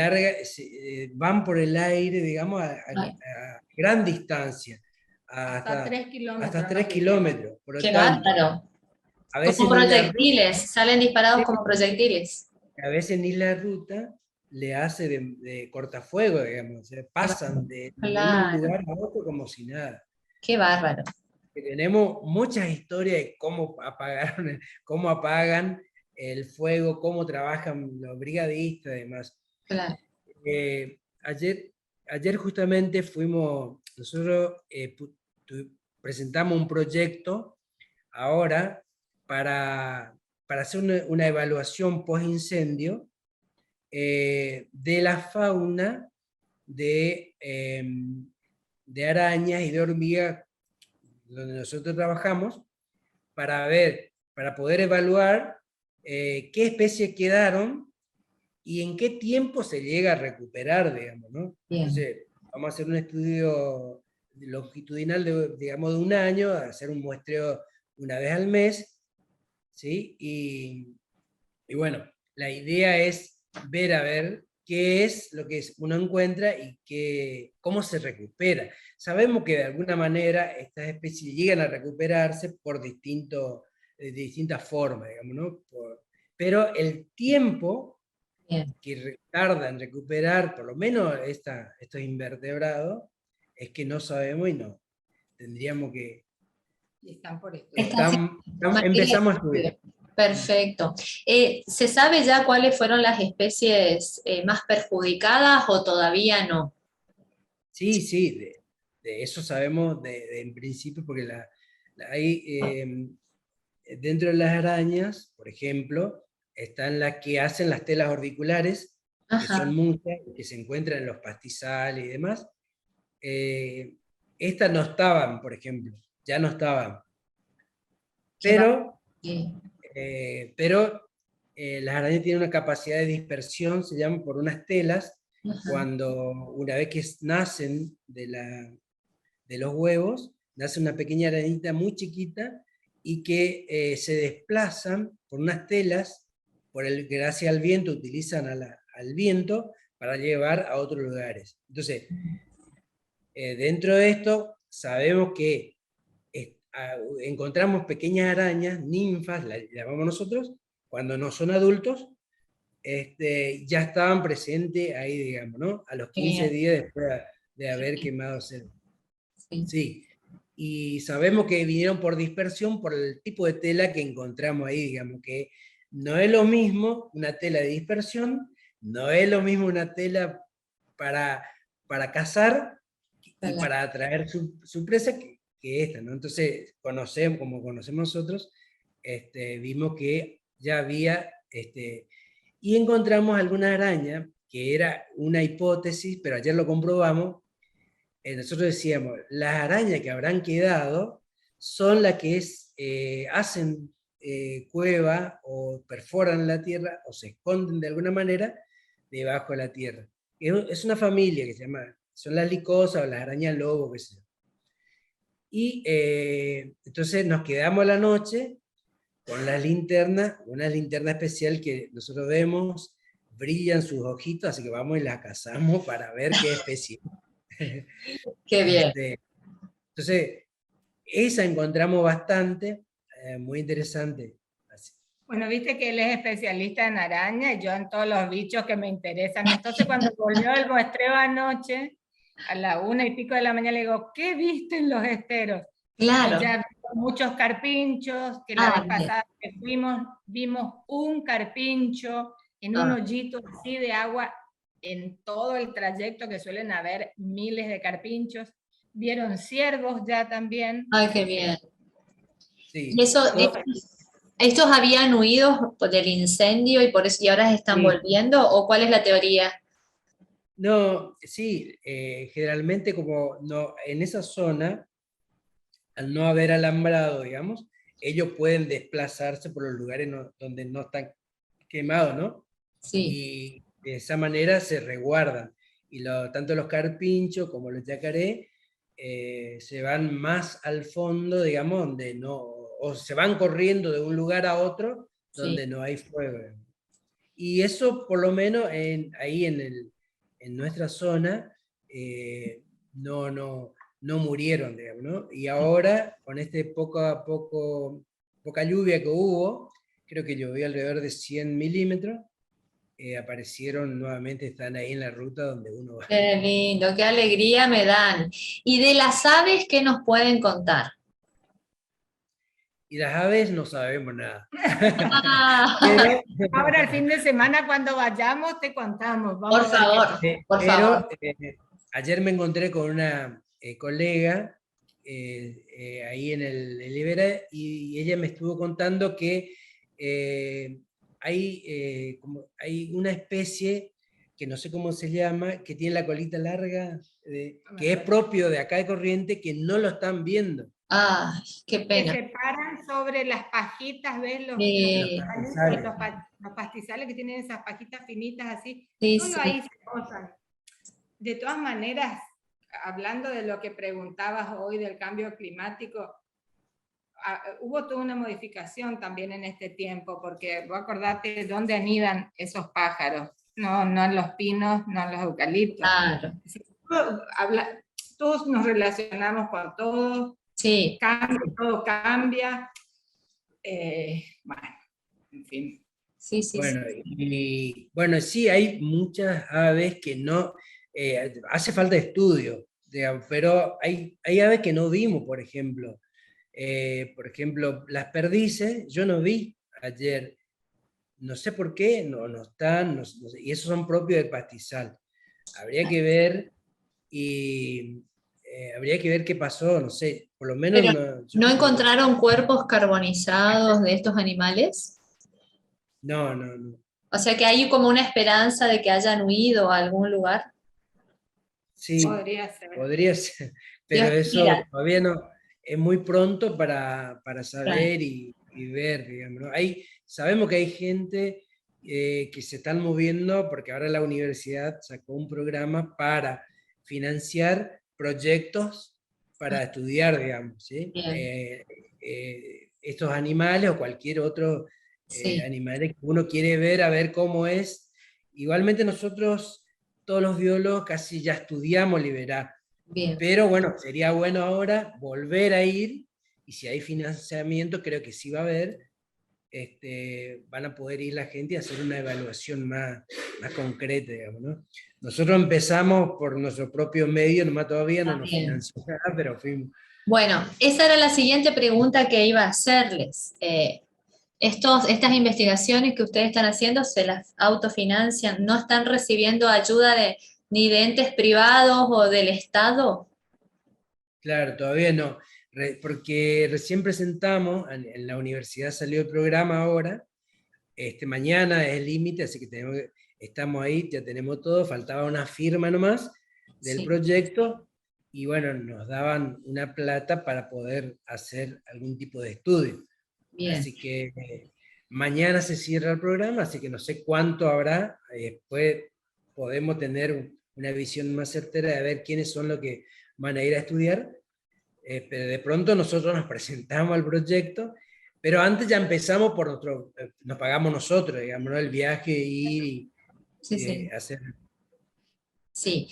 B: van por el aire, digamos, a gran distancia,
D: hasta 3 kilómetros.
B: Hasta 3 kilómetros. Por lo
A: ¡Qué
B: tanto,
A: bárbaro!
B: a veces
A: Como
B: ni
A: proyectiles, salen disparados como proyectiles.
B: a veces ni la ruta le hace de cortafuego, digamos, o sea, pasan de un lugar a otro como si nada.
A: ¡Qué bárbaro!
B: Que tenemos muchas historias de cómo apagan el fuego, cómo trabajan los brigadistas y demás.
A: Claro.
B: Ayer justamente nosotros presentamos un proyecto ahora para hacer una evaluación post-incendio de la fauna de arañas y de hormigas donde nosotros trabajamos, para poder evaluar qué especies quedaron y en qué tiempo se llega a recuperar, digamos, ¿no? Entonces, vamos a hacer un estudio longitudinal, digamos, de un año, hacer un muestreo una vez al mes, ¿sí? Y bueno, la idea es ver a ver qué es lo que uno encuentra y cómo se recupera. Sabemos que de alguna manera estas especies llegan a recuperarse de distintas formas, digamos, ¿no? Pero el tiempo que tarda en recuperar, por lo menos estos invertebrados, es que no sabemos y no. Tendríamos que...
D: Y están por estudiar.
B: Empezamos a estudiar.
A: Perfecto. ¿Se sabe ya cuáles fueron las especies más perjudicadas o todavía no?
B: Sí, de eso sabemos en principio, porque hay dentro de las arañas, por ejemplo, están las que hacen las telas orbiculares, que son muchas, que se encuentran en los pastizales y demás. Estas no estaban, por ejemplo, ya no estaban. Pero las arañas tienen una capacidad de dispersión, se llaman por unas telas, una vez que nacen de los huevos, nace una pequeña arañita muy chiquita y que se desplazan por unas telas, gracias al viento, utilizan al viento para llevar a otros lugares. Entonces, dentro de esto, sabemos que encontramos pequeñas arañas, ninfas, las llamamos nosotros, cuando no son adultos, ya estaban presentes ahí, digamos, ¿no? A los 15 días después de haber quemado cerdo. Sí. Y sabemos que vinieron por dispersión por el tipo de tela que encontramos ahí, digamos, que no es lo mismo una tela de dispersión, no es lo mismo una tela para cazar y para atraer su presa que esta, ¿no? Entonces, como conocemos nosotros, vimos que ya había, y encontramos alguna araña, que era una hipótesis, pero ayer lo comprobamos. Nosotros decíamos, las arañas que habrán quedado son las que hacen cueva o perforan la tierra o se esconden de alguna manera debajo de la tierra. Es una familia que se llama, son las licosas o las arañas lobo, qué sé yo. Y entonces nos quedamos a la noche con la linterna, una linterna especial que nosotros vemos, brillan sus ojitos, así que vamos y la cazamos para ver qué especie.
A: Qué bien.
B: Entonces, esa encontramos bastante, muy interesante. Así.
D: Bueno, viste que él es especialista en araña y yo en todos los bichos que me interesan. Entonces, cuando volvió el muestreo anoche, a la 1:00 de la mañana, le digo, ¿qué viste en los esteros?
A: Claro.
D: Y ya vimos muchos carpinchos, que la vez pasada que fuimos, vimos un carpincho en un hoyito así de agua en todo el trayecto, que suelen haber miles de carpinchos. Vieron ciervos ya también.
A: Ay, qué bien.
B: Sí.
A: Y ¿estos habían huido del incendio y ahora están volviendo? ¿O cuál es la teoría?
B: No, sí, generalmente como en esa zona, al no haber alambrado, digamos, ellos pueden desplazarse por los lugares donde no están quemados, ¿no?
A: Sí.
B: Y de esa manera se resguardan. Y tanto los carpinchos como los yacaré se van más al fondo, digamos, o se van corriendo de un lugar a otro donde no hay fuego. Y eso, por lo menos, ahí en nuestra zona, no murieron, digamos, ¿no? Y ahora, con este poca lluvia que hubo, creo que llovió alrededor de 100 milímetros, aparecieron nuevamente, están ahí en la ruta donde uno va.
A: Qué lindo, qué alegría me dan. ¿Y de las aves qué nos pueden contar?
B: Y las aves no sabemos nada.
A: Ah,
B: Pero,
D: Ahora el fin de semana cuando vayamos te contamos.
A: por
D: Vamos a ver qué
A: favor,
D: tal.
A: por favor.
B: ayer me encontré con una colega ahí en el Ibera, y ella me estuvo contando que hay una especie que no sé cómo se llama, que tiene la colita larga, que es propio de acá de Corrientes, que no lo están viendo.
A: Ay, qué
D: Que
A: pena.
D: se paran sobre las pajitas, ¿ves?
B: Los pastizales.
D: Los pastizales que tienen esas pajitas finitas así.
A: Sí,
D: Solo
A: sí.
D: ahí se posan. De todas maneras, hablando de lo que preguntabas hoy del cambio climático, hubo toda una modificación también en este tiempo, porque vos acordate dónde anidan esos pájaros, no en los pinos, no en los eucaliptos.
A: Claro.
D: Todos nos relacionamos con todo,
A: Sí.
D: todo cambia. Bueno, en fin.
A: Sí, sí,
B: Bueno,
A: sí.
B: y bueno, sí, hay muchas aves que no, hace falta estudio, digamos, pero hay aves que no vimos, por ejemplo. Por ejemplo, las perdices, yo no vi ayer, no sé por qué, no están, no sé, y esos son propios del pastizal. Habría que ver, y habría que ver qué pasó, no sé, por lo menos
A: Pero,
B: yo
A: ¿no
B: no vi.
A: encontraron cuerpos carbonizados de estos animales?
B: No.
A: O sea que hay como una esperanza de que hayan huido a algún lugar.
B: Sí,
D: Podría ser.
B: podría ser, pero
A: Dios
B: eso
A: quiera.
B: todavía no, es muy pronto para
A: Claro.
B: saber y ver, digamos, ¿no? Sabemos que hay gente que se están moviendo porque ahora la universidad sacó un programa para financiar proyectos para estudiar, digamos, ¿sí?
A: Bien.
B: Estos animales o cualquier otro
A: Sí,
B: animales que uno quiere ver, a ver cómo es. Igualmente nosotros, todos los biólogos, casi ya estudiamos Liberá,
A: bien.
B: pero bueno, sería bueno ahora volver a ir, y si hay financiamiento, creo que sí va a haber, van a poder ir la gente a hacer una evaluación más concreta, digamos, ¿no? Nosotros empezamos por nuestro propio medio, nomás todavía no
A: Está
B: nos
A: bien.
B: financió nada, pero fuimos.
A: Bueno, esa era la siguiente pregunta que iba a hacerles. Estas investigaciones que ustedes están haciendo, ¿se las autofinancian? ¿No están recibiendo ayuda ni de entes privados o del Estado?
B: Claro, todavía no, porque recién presentamos, en la universidad salió el programa ahora, mañana es el límite, así que estamos ahí, ya tenemos todo, faltaba una firma nomás del
A: Sí,
B: proyecto, y bueno, nos daban una plata para poder hacer algún tipo de estudio.
A: bien,
B: Así que mañana se cierra el programa, así que no sé cuánto habrá, después podemos tener una visión más certera de ver quiénes son los que van a ir a estudiar, pero de pronto nosotros nos presentamos al proyecto, pero antes ya empezamos por nos pagamos nosotros, digamos, ¿no? El viaje, ir
A: sí, sí.
B: hacer.
A: Sí.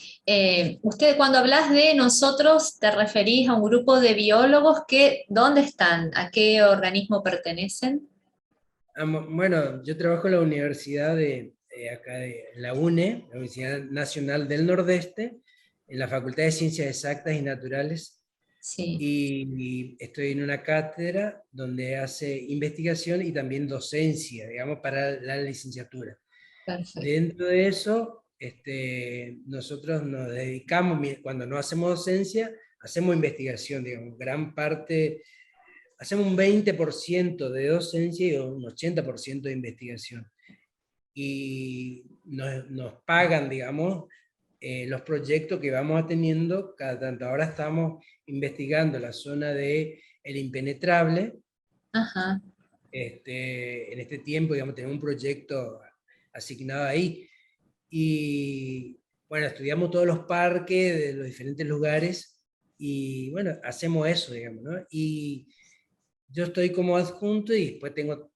A: Usted cuando hablas de nosotros, ¿te referís a un grupo de biólogos que, dónde están? ¿A qué organismo pertenecen?
B: Bueno, yo trabajo en la universidad acá de la UNE, la Universidad Nacional del Nordeste, en la Facultad de Ciencias Exactas y Naturales,
A: Sí,
B: y estoy en una cátedra donde hace investigación y también docencia, digamos, para la licenciatura.
A: perfecto.
B: Dentro de eso, nosotros nos dedicamos, cuando no hacemos docencia, hacemos investigación, digamos, gran parte, hacemos un 20% de docencia y un 80% de investigación. Y nos pagan, digamos, los proyectos que vamos teniendo cada tanto. Ahora estamos investigando la zona de El Impenetrable.
A: Ajá,
B: En este tiempo, digamos, tenemos un proyecto asignado ahí. Y bueno, estudiamos todos los parques de los diferentes lugares y bueno, hacemos eso, digamos, ¿no? Y yo estoy como adjunto y después tengo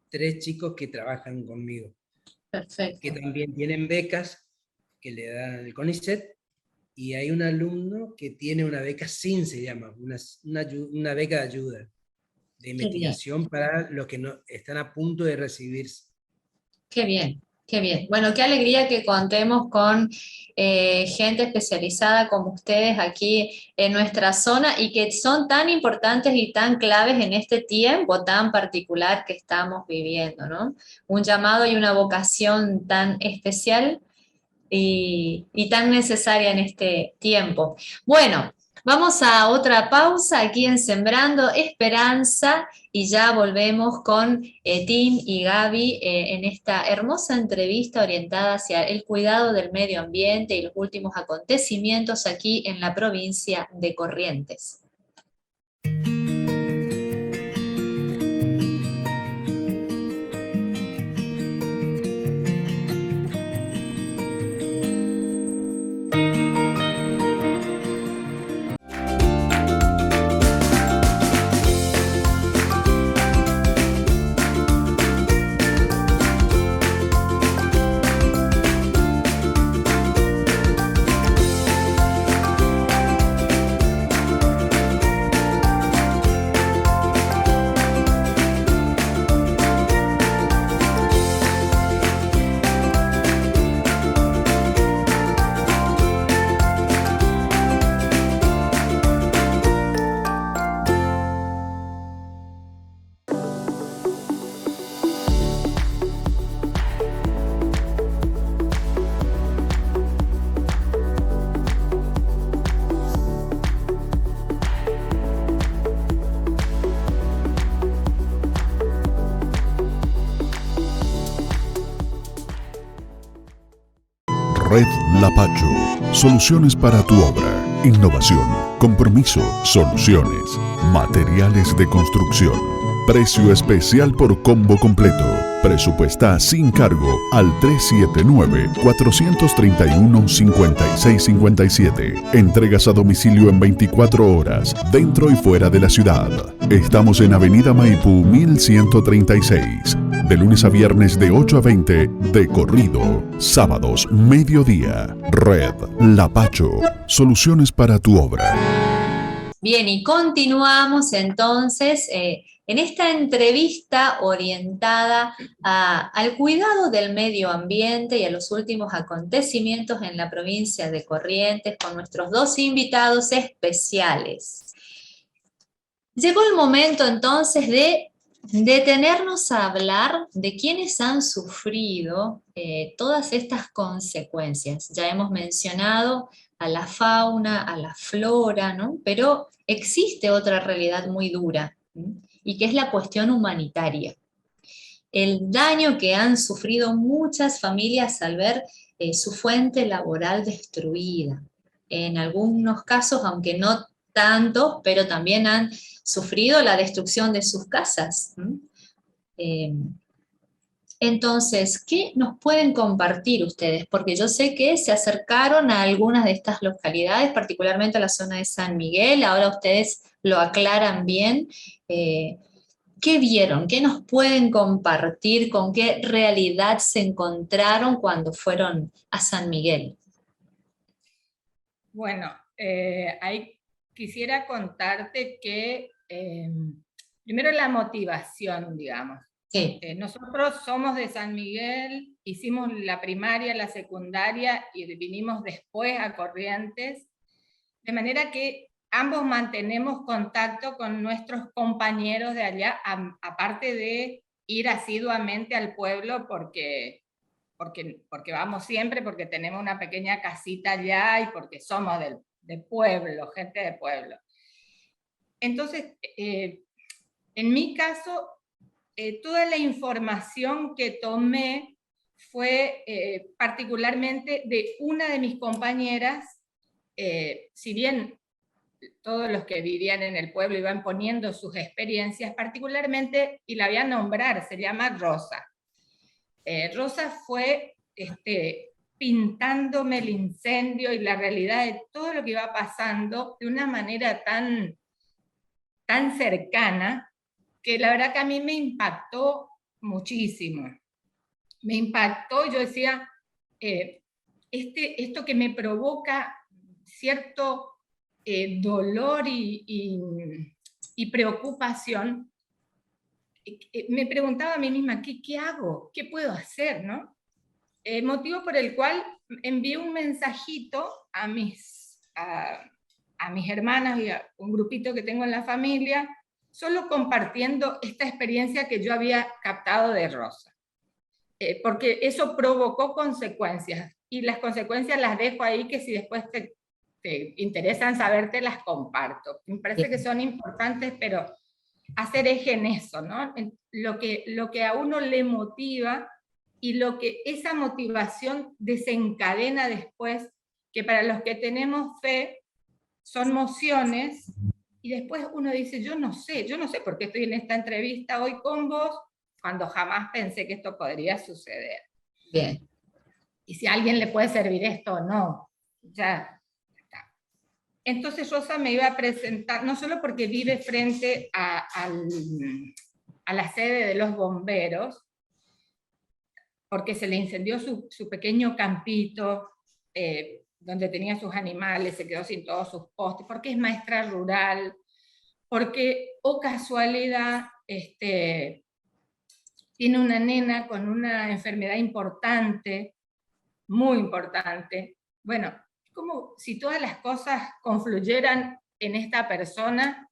B: 3 chicos que trabajan conmigo.
A: Perfecto.
B: que también tienen becas que le dan el CONICET, y hay un alumno que tiene una beca SIN, se llama, una beca de ayuda, de
A: Qué bien.
B: investigación para los que no, están a punto de recibirse.
A: Qué bien, qué bien. Bueno, qué alegría que contemos con gente especializada como ustedes aquí en nuestra zona y que son tan importantes y tan claves en este tiempo tan particular que estamos viviendo, ¿no? Un llamado y una vocación tan especial y tan necesaria en este tiempo. Bueno, vamos a otra pausa aquí en Sembrando Esperanza y ya volvemos con Tim y Gaby en esta hermosa entrevista orientada hacia el cuidado del medio ambiente y los últimos acontecimientos aquí en la provincia de Corrientes.
C: Red Lapacho. Soluciones para tu obra. Innovación, compromiso, soluciones. Materiales de construcción. Precio especial por combo completo. Presupuesta sin cargo al 379-431-5657. Entregas a domicilio en 24 horas, dentro y fuera de la ciudad. Estamos en Avenida Maipú 1136. De lunes a viernes de 8 a 20 de corrido. Sábados, mediodía. Red Lapacho. Soluciones para tu obra.
A: Bien, y continuamos entonces en esta entrevista orientada al cuidado del medio ambiente y a los últimos acontecimientos en la provincia de Corrientes con nuestros dos invitados especiales. Llegó el momento entonces de detenernos a hablar de quienes han sufrido todas estas consecuencias. Ya hemos mencionado a la fauna, a la flora, ¿no? Pero existe otra realidad muy dura, ¿sí? Y que es la cuestión humanitaria. El daño que han sufrido muchas familias al ver su fuente laboral destruida. En algunos casos, aunque no tanto, pero también han sufrido la destrucción de sus casas. Entonces, ¿qué nos pueden compartir ustedes? Porque yo sé que se acercaron a algunas de estas localidades, particularmente a la zona de San Miguel, ahora ustedes lo aclaran bien. ¿Qué vieron? ¿Qué nos pueden compartir? ¿Con qué realidad se encontraron cuando fueron a San Miguel?
D: Bueno, ahí quisiera contarte que primero la motivación, digamos.
A: Sí.
D: Nosotros somos de San Miguel, hicimos la primaria, la secundaria y vinimos después a Corrientes, de manera que ambos mantenemos contacto con nuestros compañeros de allá, aparte de ir asiduamente al pueblo porque vamos siempre, porque tenemos una pequeña casita allá y porque somos del pueblo, gente de pueblo. Entonces, en mi caso, toda la información que tomé fue particularmente de una de mis compañeras, si bien todos los que vivían en el pueblo iban poniendo sus experiencias, particularmente, y la voy a nombrar, se llama Rosa. Rosa fue pintándome el incendio y la realidad de todo lo que iba pasando de una manera tan cercana, que la verdad que a mí me impactó muchísimo. me impactó, y yo decía, esto que me provoca cierto dolor y preocupación, me preguntaba a mí misma, ¿qué hago? ¿Qué puedo hacer? ¿No? Motivo por el cual envié un mensajito a mis hermanas y a un grupito que tengo en la familia, solo compartiendo esta experiencia que yo había captado de Rosa. Porque eso provocó consecuencias, y las consecuencias las dejo ahí, que si después te interesan saber, te las comparto. Me parece que son importantes, pero hacer eje en eso, ¿no? En lo que a uno le motiva, y lo que esa motivación desencadena después, que para los que tenemos fe son mociones, y después uno dice, yo no sé por qué estoy en esta entrevista hoy con vos, cuando jamás pensé que esto podría suceder.
A: Bien.
D: Y si a alguien le puede servir esto o no, ya está. Entonces Rosa me iba a presentar, no solo porque vive frente a la sede de los bomberos, porque se le incendió su pequeño campito, donde tenía sus animales, se quedó sin todos sus postes, porque es maestra rural, porque, oh casualidad, tiene una nena con una enfermedad importante, muy importante. Bueno, como si todas las cosas confluyeran en esta persona,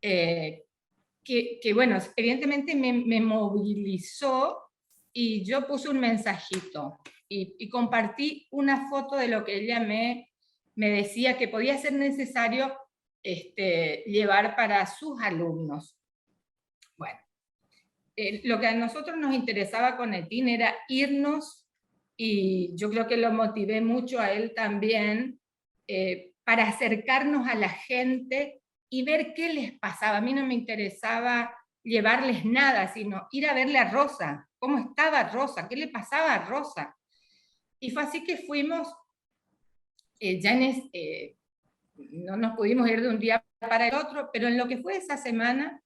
D: que bueno, evidentemente me movilizó, y yo puse un mensajito y compartí una foto de lo que ella me decía que podía ser necesario llevar para sus alumnos. Bueno, lo que a nosotros nos interesaba con Etín era irnos, y yo creo que lo motivé mucho a él también, para acercarnos a la gente y ver qué les pasaba. A mí no me interesaba llevarles nada, sino ir a verle a Rosa, cómo estaba Rosa, qué le pasaba a Rosa. Y fue así que fuimos, no nos pudimos ir de un día para el otro, pero en lo que fue esa semana,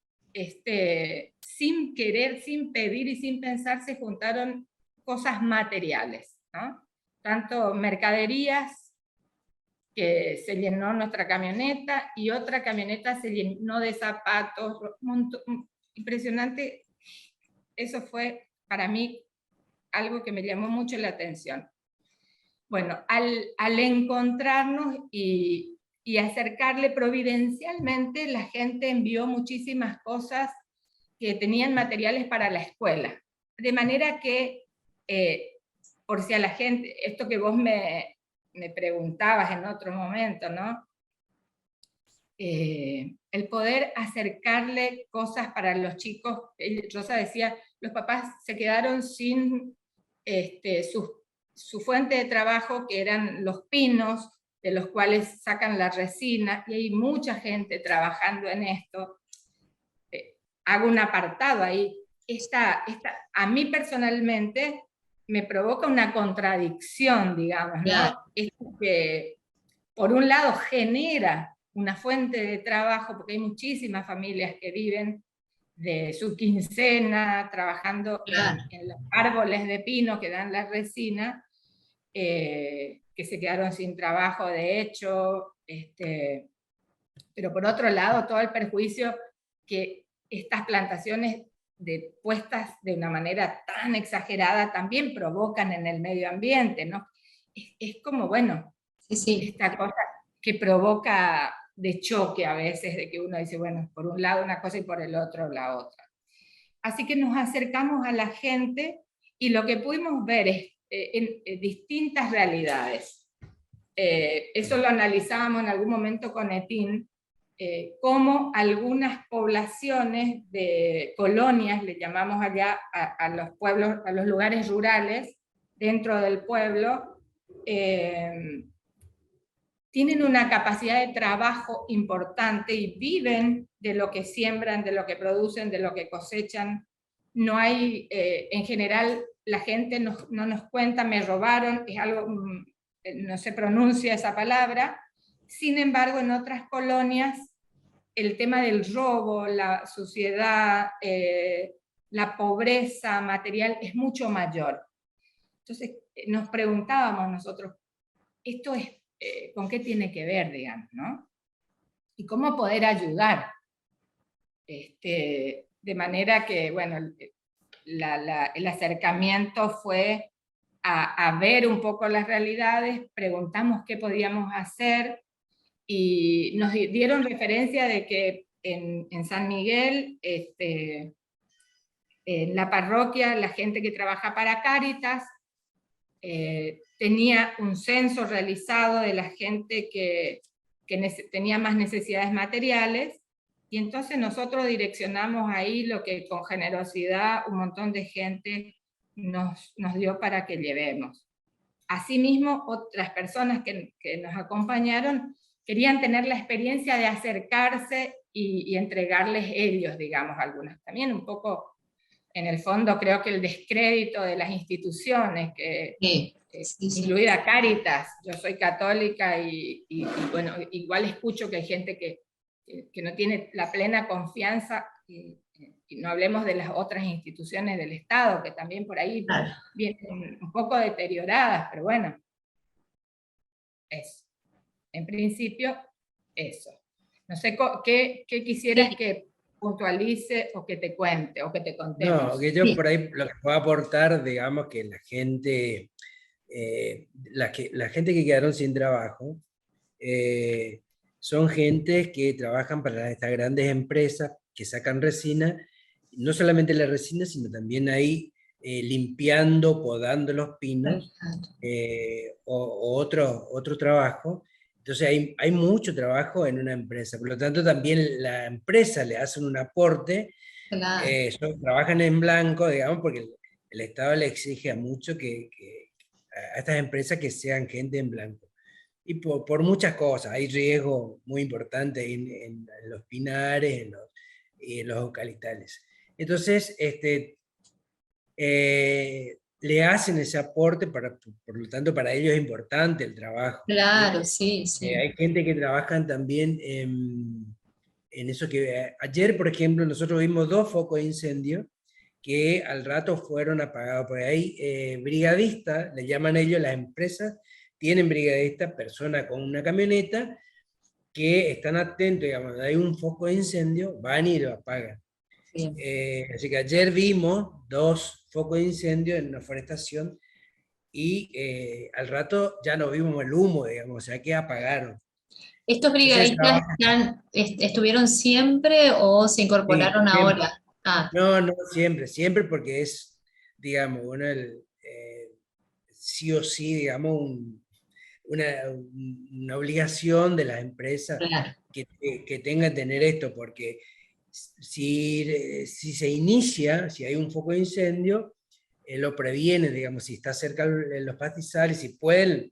D: sin querer, sin pedir y sin pensar, se juntaron cosas materiales, ¿no? Tanto mercaderías, que se llenó nuestra camioneta, y otra camioneta se llenó de zapatos, impresionante. Eso fue para mí algo que me llamó mucho la atención. Bueno, al encontrarnos y acercarle providencialmente, la gente envió muchísimas cosas que tenían materiales para la escuela. De manera que, por si a la gente, esto que vos me preguntabas en otro momento, ¿no? El poder acercarle cosas para los chicos. Rosa decía, los papás se quedaron sin su fuente de trabajo, que eran los pinos, de los cuales sacan la resina, y hay mucha gente trabajando en esto. Hago un apartado ahí. A mí personalmente me provoca una contradicción, digamos, ¿no? Esto que, por un lado, genera una fuente de trabajo, porque hay muchísimas familias que viven de su quincena trabajando en los árboles de pino que dan la resina, que se quedaron sin trabajo, de hecho, pero por otro lado, todo el perjuicio que estas plantaciones puestas de una manera tan exagerada también provocan en el medio ambiente, ¿no? Es como, bueno, esta cosa que provoca de choque a veces, de que uno dice, bueno, por un lado una cosa y por el otro la otra. Así que nos acercamos a la gente, y lo que pudimos ver es en distintas realidades. Eso lo analizábamos en algún momento con Etín, cómo algunas poblaciones de colonias, le llamamos allá a los pueblos, a los lugares rurales dentro del pueblo, tienen una capacidad de trabajo importante y viven de lo que siembran, de lo que producen, de lo que cosechan. No hay, en general, la gente no nos cuenta, me robaron, es algo, no se pronuncia esa palabra. Sin embargo, en otras colonias, el tema del robo, la suciedad, la pobreza material es mucho mayor. Entonces nos preguntábamos nosotros, ¿esto es, con qué tiene que ver, digamos, ¿no? Y cómo poder ayudar. De manera que, bueno, el acercamiento fue a ver un poco las realidades, preguntamos qué podíamos hacer y nos dieron referencia de que en San Miguel, en la parroquia, la gente que trabaja para Cáritas tenía un censo realizado de la gente que tenía más necesidades materiales, y entonces nosotros direccionamos ahí lo que con generosidad un montón de gente nos dio para que llevemos. Asimismo, otras personas que nos acompañaron querían tener la experiencia de acercarse y entregarles ellos, digamos, algunas. También un poco, en el fondo, creo que el descrédito de las instituciones, que, incluida Cáritas, yo soy católica y bueno, igual escucho que hay gente que no tiene la plena confianza, y no hablemos de las otras instituciones del Estado, que también por ahí vienen un poco deterioradas, pero bueno, eso. En principio, eso. No sé qué quisieras que puntualice o que te cuente o que te contemos.
B: No, que yo por ahí lo que puedo aportar, digamos, que la gente que quedaron sin trabajo son gente que trabajan para estas grandes empresas que sacan resina, no solamente la resina, sino también ahí limpiando, podando los pinos, o otro trabajo. Entonces hay mucho trabajo en una empresa, por lo tanto también la empresa le hace un aporte, trabajan en blanco, digamos, porque el Estado le exige a mucho a estas empresas que sean gente en blanco. Y por muchas cosas, hay riesgo muy importante en los pinares, en los eucaliptales. Entonces, le hacen ese aporte, por lo tanto para ellos es importante el trabajo.
A: Claro, sí, sí.
B: Hay gente que trabaja también en eso que... Ayer, por ejemplo, nosotros vimos 2 focos de incendio que al rato fueron apagados. Por ahí, brigadistas, le llaman ellos, las empresas, tienen brigadistas, personas con una camioneta, que están atentos, digamos, hay un foco de incendio, van y lo apagan. Así que ayer vimos 2 focos de incendio en una forestación y al rato ya no vimos el humo, digamos, o sea que apagaron.
A: ¿Estos brigadistas estuvieron siempre o se incorporaron ahora?
B: No, siempre porque es, digamos, sí o sí, digamos, una obligación de las empresas, claro, que tengan que tener esto, porque si se inicia, si hay un foco de incendio, lo previene, digamos, si está cerca de los pastizales, si pueden,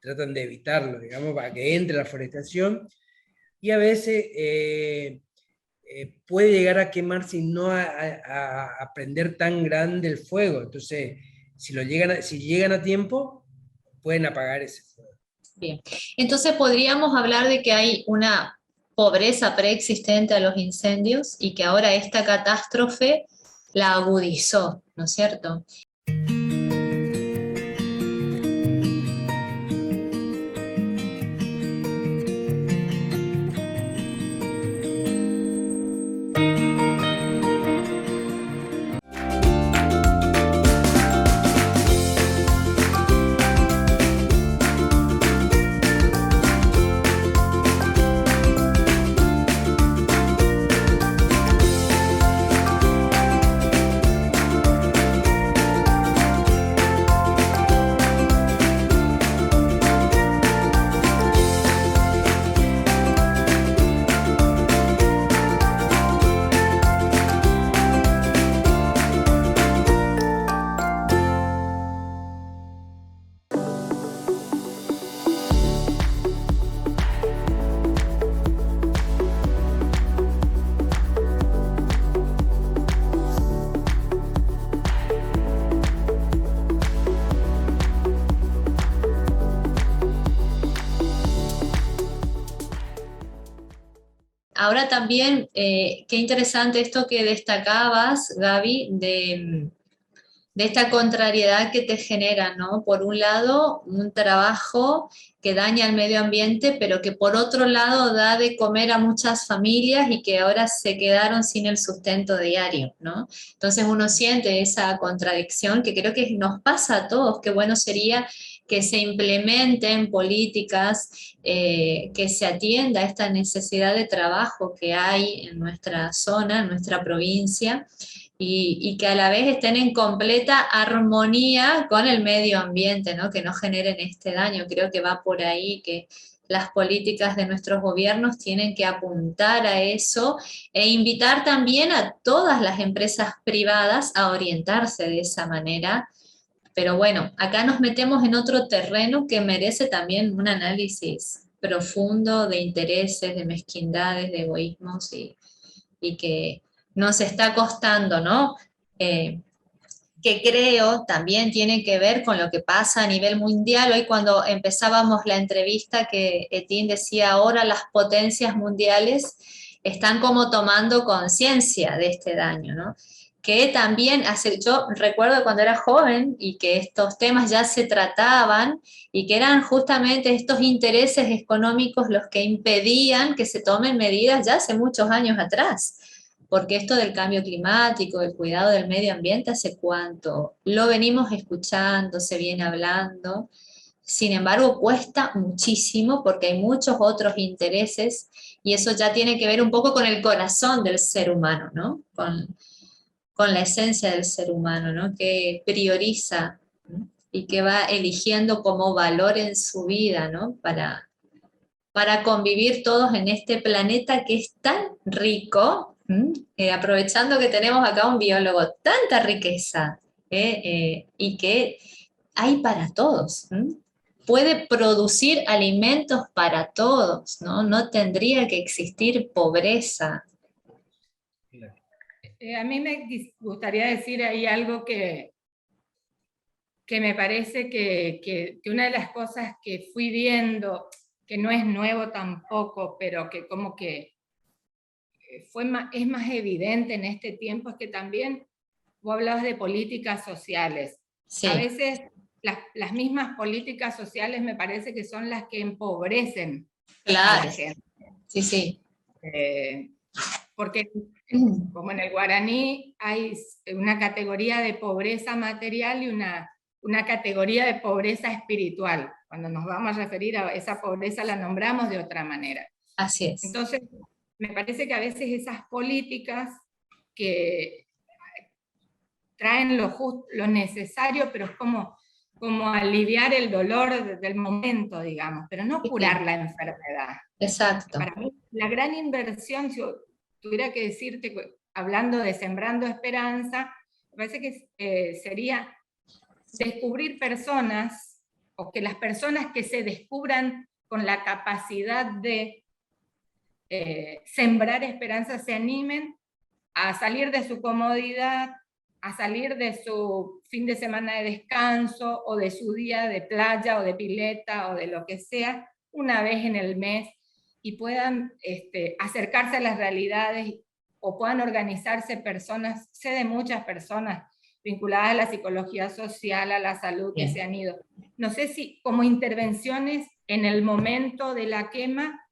B: tratan de evitarlo, digamos, para que entre la forestación, y a veces puede llegar a quemarse y no a prender tan grande el fuego. Entonces, si llegan a tiempo, pueden apagar ese fuego.
A: Bien, entonces podríamos hablar de que hay una pobreza preexistente a los incendios y que ahora esta catástrofe la agudizó, ¿no es cierto? ahora también, qué interesante esto que destacabas, Gaby, de esta contrariedad que te genera, ¿no? Por un lado, un trabajo que daña al medio ambiente, pero que por otro lado da de comer a muchas familias y que ahora se quedaron sin el sustento diario, ¿no? Entonces uno siente esa contradicción que creo que nos pasa a todos. Qué bueno sería que se implementen políticas, que se atienda a esta necesidad de trabajo que hay en nuestra zona, en nuestra provincia, y que a la vez estén en completa armonía con el medio ambiente, ¿no? Que no generen este daño. Creo que va por ahí, que las políticas de nuestros gobiernos tienen que apuntar a eso e invitar también a todas las empresas privadas a orientarse de esa manera. Pero bueno, acá nos metemos en otro terreno que merece también un análisis profundo de intereses, de mezquindades, de egoísmos y que nos está costando, ¿no? Que creo también tiene que ver con lo que pasa a nivel mundial. Hoy cuando empezábamos la entrevista que Etín decía, ahora las potencias mundiales están como tomando conciencia de este daño, ¿no? Que también yo recuerdo cuando era joven y que estos temas ya se trataban y que eran justamente estos intereses económicos los que impedían que se tomen medidas ya hace muchos años atrás. Porque esto del cambio climático, del cuidado del medio ambiente, ¿hace cuánto? Lo venimos escuchando, se viene hablando. Sin embargo, cuesta muchísimo porque hay muchos otros intereses y eso ya tiene que ver un poco con el corazón del ser humano, ¿no? Con la esencia del ser humano, ¿no? Que prioriza, ¿no? Y que va eligiendo como valor en su vida, ¿no? Para convivir todos en este planeta que es tan rico, aprovechando que tenemos acá un biólogo, tanta riqueza, y que hay para todos. Puede producir alimentos para todos, ¿no? No tendría que existir pobreza.
D: A mí me gustaría decir ahí algo que me parece que una de las cosas que fui viendo, que no es nuevo tampoco, pero que como que es más evidente en este tiempo, es que también vos hablabas de políticas sociales.
A: Sí.
D: A veces las mismas políticas sociales me parece que son las que empobrecen
A: Claro.
D: a la gente.
A: Sí, sí.
D: Porque como en el guaraní hay una categoría de pobreza material y una categoría de pobreza espiritual. Cuando nos vamos a referir a esa pobreza la nombramos de otra manera.
A: Así es.
D: Entonces, me parece que a veces esas políticas que traen lo necesario, pero es como aliviar el dolor del momento, digamos, pero no curar la enfermedad.
A: Exacto.
D: Para mí, la gran inversión, si tuviera que decirte, hablando de Sembrando Esperanza, me parece que sería descubrir personas, o que las personas que se descubran con la capacidad de sembrar esperanza se animen a salir de su comodidad, a salir de su fin de semana de descanso, o de su día de playa, o de pileta, o de lo que sea, una vez en el mes, y puedan acercarse a las realidades, o puedan organizarse personas, sé de muchas personas vinculadas a la psicología social, a la salud, que se han ido. No sé si como intervenciones en el momento de la quema,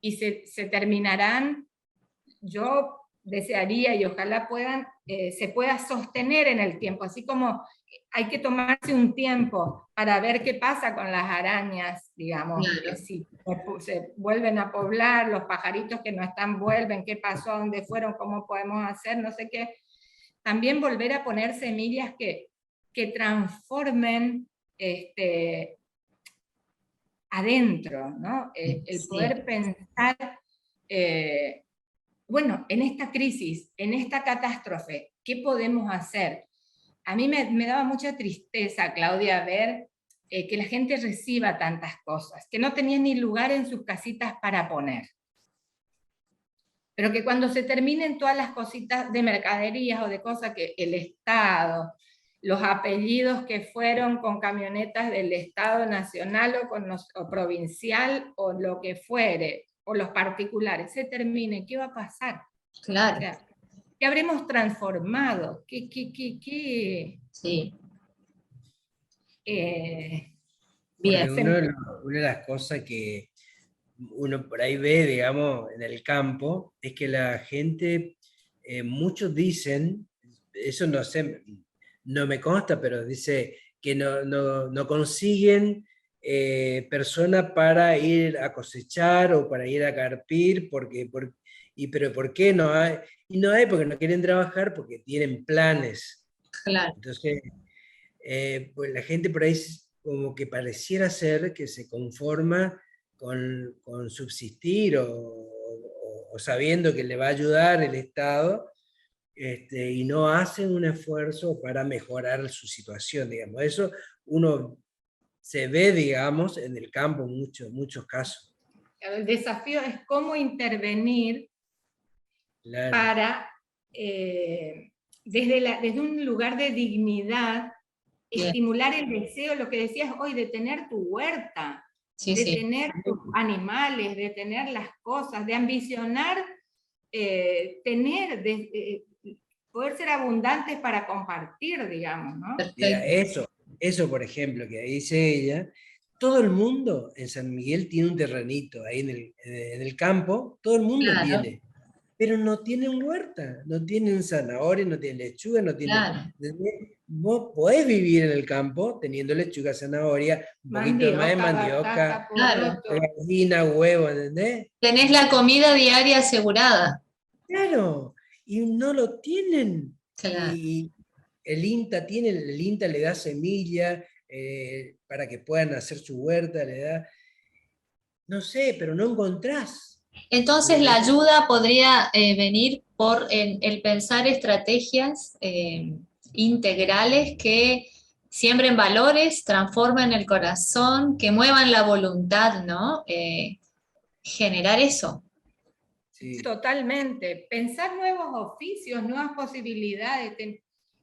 D: y se terminarán, yo desearía y ojalá se pueda sostener en el tiempo, así como hay que tomarse un tiempo para ver qué pasa con las arañas, digamos,
A: Claro.
D: si se vuelven a poblar, los pajaritos que no están vuelven, qué pasó, dónde fueron, cómo podemos hacer, no sé qué. También volver a poner semillas que transformen adentro, ¿no? El poder pensar, bueno, en esta crisis, en esta catástrofe, ¿qué podemos hacer? A mí me daba mucha tristeza, Claudia, ver que la gente reciba tantas cosas, que no tenían ni lugar en sus casitas para poner. Pero que cuando se terminen todas las cositas de mercaderías o de cosas que el Estado, los apellidos que fueron con camionetas del Estado nacional o provincial o lo que fuere, o los particulares se terminen, ¿qué va a pasar?
A: Claro.
D: O sea, ¿qué habremos transformado?
A: Sí.
B: Porque
A: Bien.
B: una de las cosas que uno por ahí ve, digamos, en el campo, es que la gente, muchos dicen, eso no sé, no me consta, pero dice que no consiguen personas para ir a cosechar o para ir a carpir, pero ¿por qué no hay? Y no hay porque no quieren trabajar, porque tienen planes.
A: Claro.
B: Entonces, pues la gente por ahí como que pareciera ser que se conforma con subsistir o sabiendo que le va a ayudar el Estado, y no hacen un esfuerzo para mejorar su situación, digamos. Eso uno se ve, digamos, en el campo en muchos casos.
D: El desafío es cómo intervenir
B: Claro.
D: para, desde un lugar de dignidad,
A: Bien.
D: estimular el deseo, lo que decías hoy, de tener tu huerta,
A: Sí,
D: de
A: sí.
D: tener tus animales, de tener las cosas, de ambicionar, poder ser abundantes para compartir, digamos, ¿no?
B: Mira,
A: Perfecto.
B: eso, por ejemplo, que dice ella, todo el mundo en San Miguel tiene un terrenito ahí en el campo, todo el mundo
A: Claro.
B: tiene, pero no tienen huerta, no tienen zanahoria, no tienen lechuga, no tienen...
A: Claro.
B: Vos podés vivir en el campo teniendo lechuga, zanahoria, un poquito más de mandioca,
D: batata,
A: Claro.
D: poroto.
B: gallina, huevo, ¿entendés?
A: Tenés la comida diaria asegurada.
B: Claro, y no lo tienen.
A: Claro.
B: Y el INTA le da semilla para que puedan hacer su huerta, le da, no sé, pero no encontrás.
A: Entonces la ayuda podría venir por el pensar estrategias integrales que siembren valores, transformen el corazón, que muevan la voluntad, ¿no? Generar eso.
B: Sí.
D: Totalmente. Pensar nuevos oficios, nuevas posibilidades.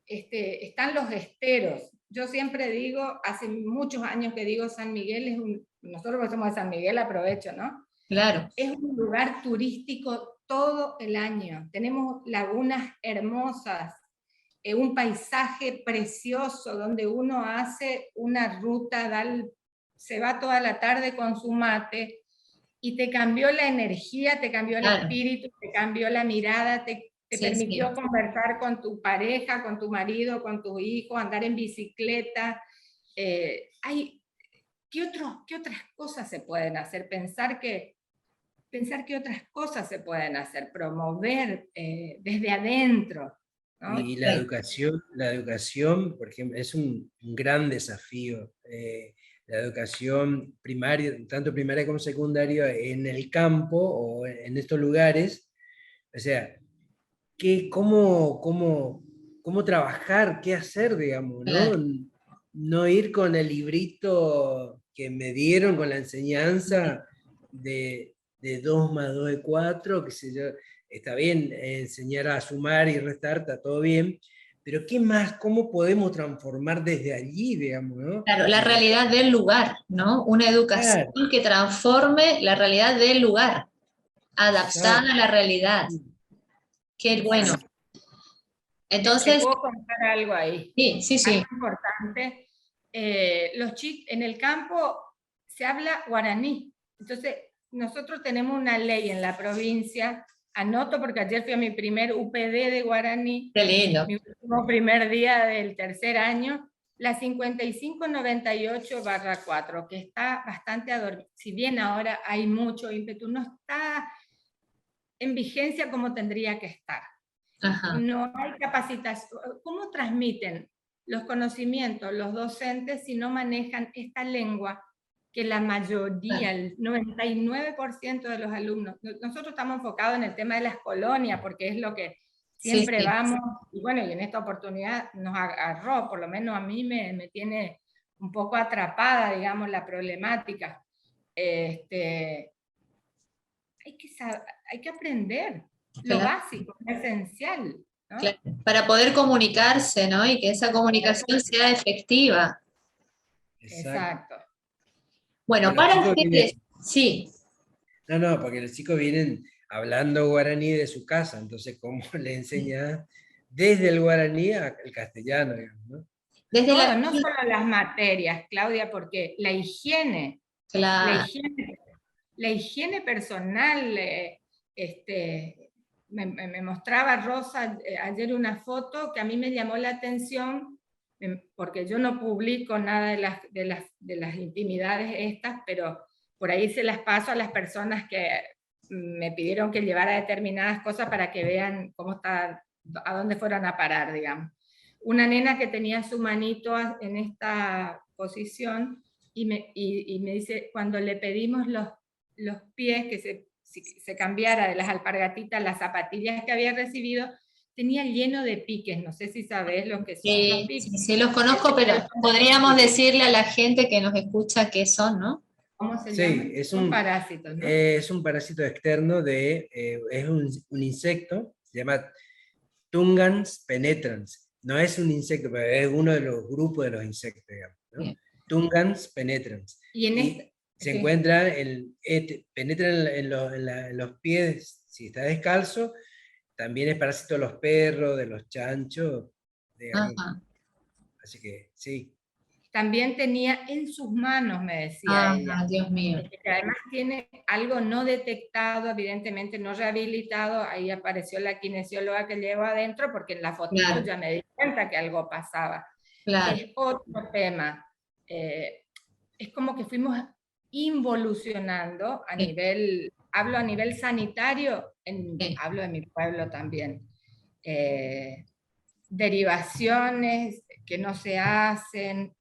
D: Están los esteros. Yo siempre digo, hace muchos años que digo, San Miguel es nosotros que somos de San Miguel, aprovecho, ¿no?
A: Claro.
D: Es un lugar turístico todo el año. Tenemos lagunas hermosas, un paisaje precioso donde uno hace una ruta, se va toda la tarde con su mate y te cambió la energía, te cambió el espíritu, te cambió la mirada, te permitió conversar con tu pareja, con tu marido, con tus hijos, andar en bicicleta. ¿Qué otras cosas se pueden hacer? Pensar que otras cosas se pueden hacer, promover desde adentro, ¿no?
B: Y la educación, por ejemplo, es un gran desafío. La educación primaria, tanto primaria como secundaria, en el campo o en estos lugares, o sea, cómo trabajar, qué hacer, digamos, ¿no? No ir con el librito que me dieron, con la enseñanza de 2 más 2 es 4, qué sé yo. Está bien enseñar a sumar y restar, está todo bien, pero ¿qué más? ¿Cómo podemos transformar desde allí, digamos, ¿no?
A: Claro, la realidad del lugar, ¿no? Una educación que transforme la realidad del lugar, adaptada a la realidad. Qué bueno. Entonces,
D: ¿te puedo contar algo ahí?
A: Sí.
D: Algo importante. En el campo se habla guaraní. Entonces, nosotros tenemos una ley en la provincia, anoto porque ayer fui a mi primer UPD de guaraní.
A: Qué lindo.
D: Mi último primer día del tercer año, la 5598/4, que está bastante adormida. Si bien ahora hay mucho ímpetu, no está en vigencia como tendría que estar.
A: Ajá.
D: No hay capacitación. ¿Cómo transmiten los conocimientos los docentes si no manejan esta lengua que la mayoría, el 99% de los alumnos, nosotros estamos enfocados en el tema de las colonias porque es lo que siempre vamos, y bueno, y en esta oportunidad nos agarró, por lo menos a mí me tiene un poco atrapada, digamos, la problemática. Hay que aprender lo básico, lo esencial, ¿no?
A: Claro, para poder comunicarse, ¿no? Y que esa comunicación sea efectiva.
D: Exacto.
A: Bueno, para ustedes, sí.
B: No, porque los chicos vienen hablando guaraní de su casa, entonces ¿cómo le enseña desde el guaraní al castellano, digamos, ¿no?
A: Desde
D: Todo,
A: la...
D: no solo las materias, Claudia, porque la
A: Claro.
D: higiene personal, me mostraba Rosa ayer una foto que a mí me llamó la atención, porque yo no publico nada de las intimidades estas, pero por ahí se las paso a las personas que me pidieron que llevara determinadas cosas para que vean cómo está, a dónde fueron a parar, digamos. Una nena que tenía su manito en esta posición y me dice, cuando le pedimos los pies, que se cambiara de las alpargatitas, las zapatillas que había recibido, tenía lleno de piques. No sé si sabes lo que son los piques.
A: Sí, sí, los conozco, pero podríamos decirle a la gente que nos escucha qué son, ¿no?
D: ¿Cómo se
B: Sí,
D: llaman? Son parásitos, ¿no?
B: Es un parásito externo es un insecto, se llama Tungans penetrans. No es un insecto, pero es uno de los grupos de los insectos, digamos, ¿no? Tungans penetrans.
D: Y
B: se encuentra, penetra en los pies, si está descalzo, también es parásito de los perros, de los chanchos, digamos.
A: Ajá.
B: Así que, sí.
D: También tenía en sus manos, me decía ella.
A: Dios mío.
D: Que además tiene algo no detectado, evidentemente no rehabilitado. Ahí apareció la kinesióloga que llevo adentro, porque en la fotito ya me di cuenta que algo pasaba.
A: Claro.
D: Es otro tema. Es como que fuimos involucionando a nivel, hablo a nivel sanitario, hablo de mi pueblo también. Derivaciones que no se hacen,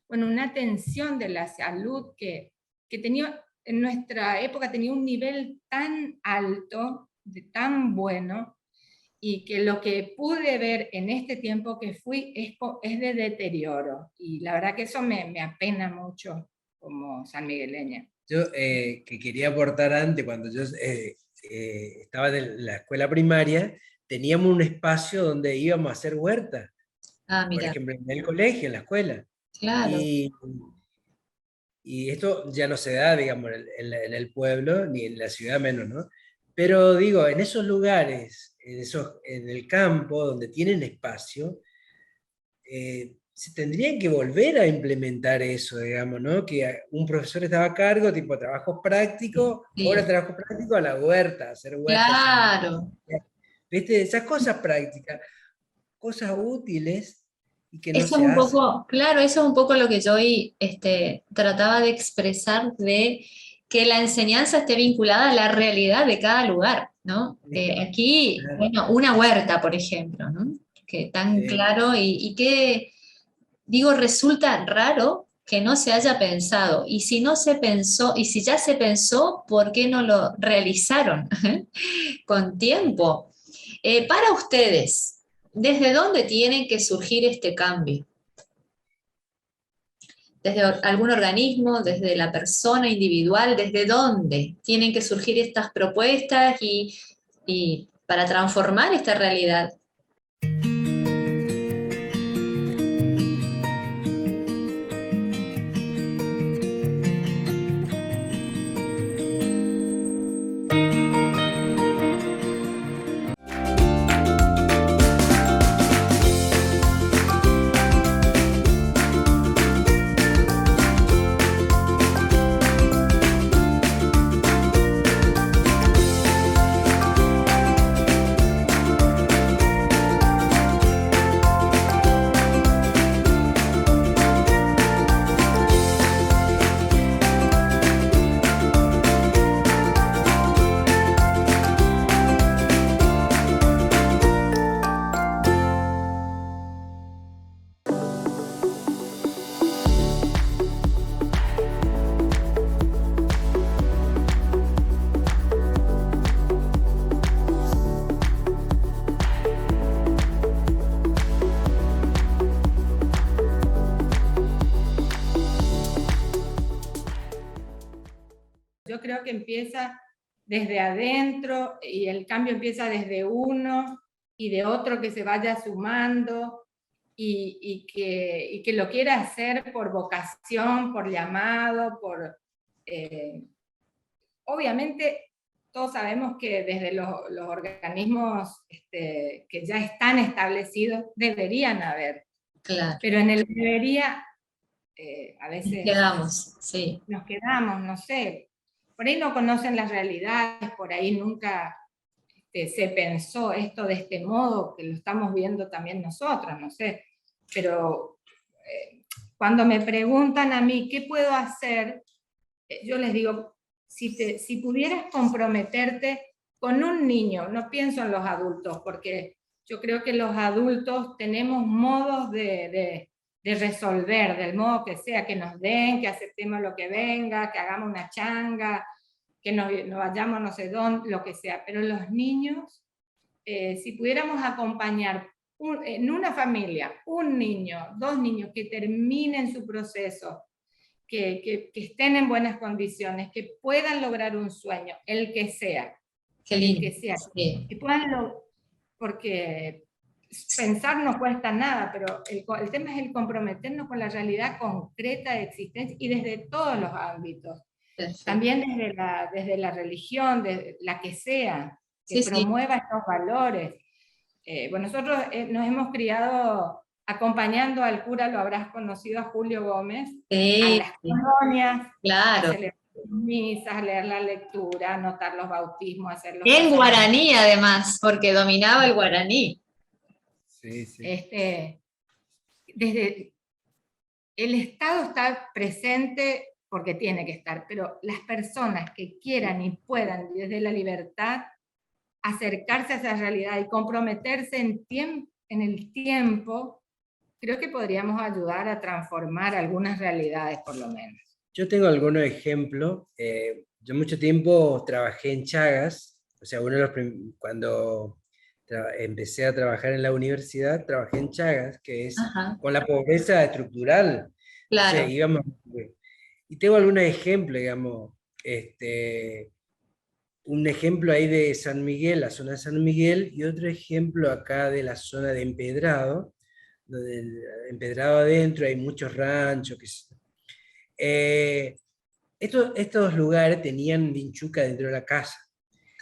D: bueno, una atención de la salud que tenía, en nuestra época tenía un nivel tan alto, tan bueno, y que lo que pude ver en este tiempo que fui es de deterioro, y la verdad que eso me apena mucho como sanmigueleña.
B: Yo que quería aportar antes, cuando yo estaba en la escuela primaria, teníamos un espacio donde íbamos a hacer huerta. Por ejemplo, en el colegio, en la escuela.
A: Claro.
B: Y esto ya no se da, digamos, en el pueblo, ni en la ciudad menos, ¿no? Pero digo, en esos lugares, en el campo, donde tienen espacio, se tendrían que volver a implementar eso, digamos, ¿no? Que un profesor estaba a cargo, tipo trabajos prácticos, ahora trabajos prácticos a la huerta, hacer huerta.
A: Claro.
B: ¿Viste? Esas cosas prácticas, cosas útiles, y que no
A: eso
B: se
A: es un
B: hacen.
A: poco, claro, eso es un poco lo que yo hoy trataba de expresar, de que la enseñanza esté vinculada a la realidad de cada lugar, ¿no? Aquí, bueno, una huerta, por ejemplo, ¿no? Que tan claro y que, digo, resulta raro que no se haya pensado. Y si no se pensó, y si ya se pensó, ¿por qué no lo realizaron con tiempo? Para ustedes, ¿desde dónde tiene que surgir este cambio? ¿Desde algún organismo, desde la persona individual? ¿Desde dónde tienen que surgir estas propuestas y para transformar esta realidad?
D: Yo creo que empieza desde adentro y el cambio empieza desde uno y de otro que se vaya sumando y que lo quiera hacer por vocación, por llamado, obviamente todos sabemos que desde los organismos que ya están establecidos deberían haber.
A: Claro.
D: Pero en el debería, a veces nos quedamos, no sé, por ahí no conocen las realidades, por ahí nunca se pensó esto de este modo, que lo estamos viendo también nosotras, no sé, pero cuando me preguntan a mí qué puedo hacer, yo les digo, si pudieras comprometerte con un niño, no pienso en los adultos, porque yo creo que los adultos tenemos modos de resolver, del modo que sea, que nos den, que aceptemos lo que venga, que hagamos una changa, que nos vayamos no sé dónde, lo que sea. Pero los niños, si pudiéramos acompañar en una familia, un niño, 2 niños que terminen su proceso, que estén en buenas condiciones, que puedan lograr un sueño, el que sea.
A: Qué lindo.
D: El que sea. Sí. Que puedan porque pensar no cuesta nada, pero el tema es el comprometernos con la realidad concreta de existencia y desde todos los ámbitos. Perfecto. También desde la religión, de la que sea, que promueva estos valores. Bueno, nosotros nos hemos criado acompañando al cura, lo habrás conocido, a Julio Gómez, a las colonias,
A: claro.
D: A celebrar misas, a leer la lectura, anotar los bautismos, hacer los
A: en guaraní además, porque dominaba el guaraní.
B: Sí, sí.
D: Desde el Estado está presente porque tiene que estar, pero las personas que quieran y puedan desde la libertad acercarse a esa realidad y comprometerse en el tiempo, creo que podríamos ayudar a transformar algunas realidades, por lo menos.
B: Yo tengo algunos ejemplos. Yo mucho tiempo trabajé en Chagas, o sea, cuando empecé a trabajar en la universidad, trabajé en Chagas, que es con la pobreza estructural.
A: Claro.
B: O sea, íbamos, y tengo algunos ejemplos, digamos, un ejemplo ahí de San Miguel, la zona de San Miguel, y otro ejemplo acá de la zona de Empedrado, donde Empedrado adentro hay muchos ranchos. Estos lugares tenían vinchuca dentro de la casa.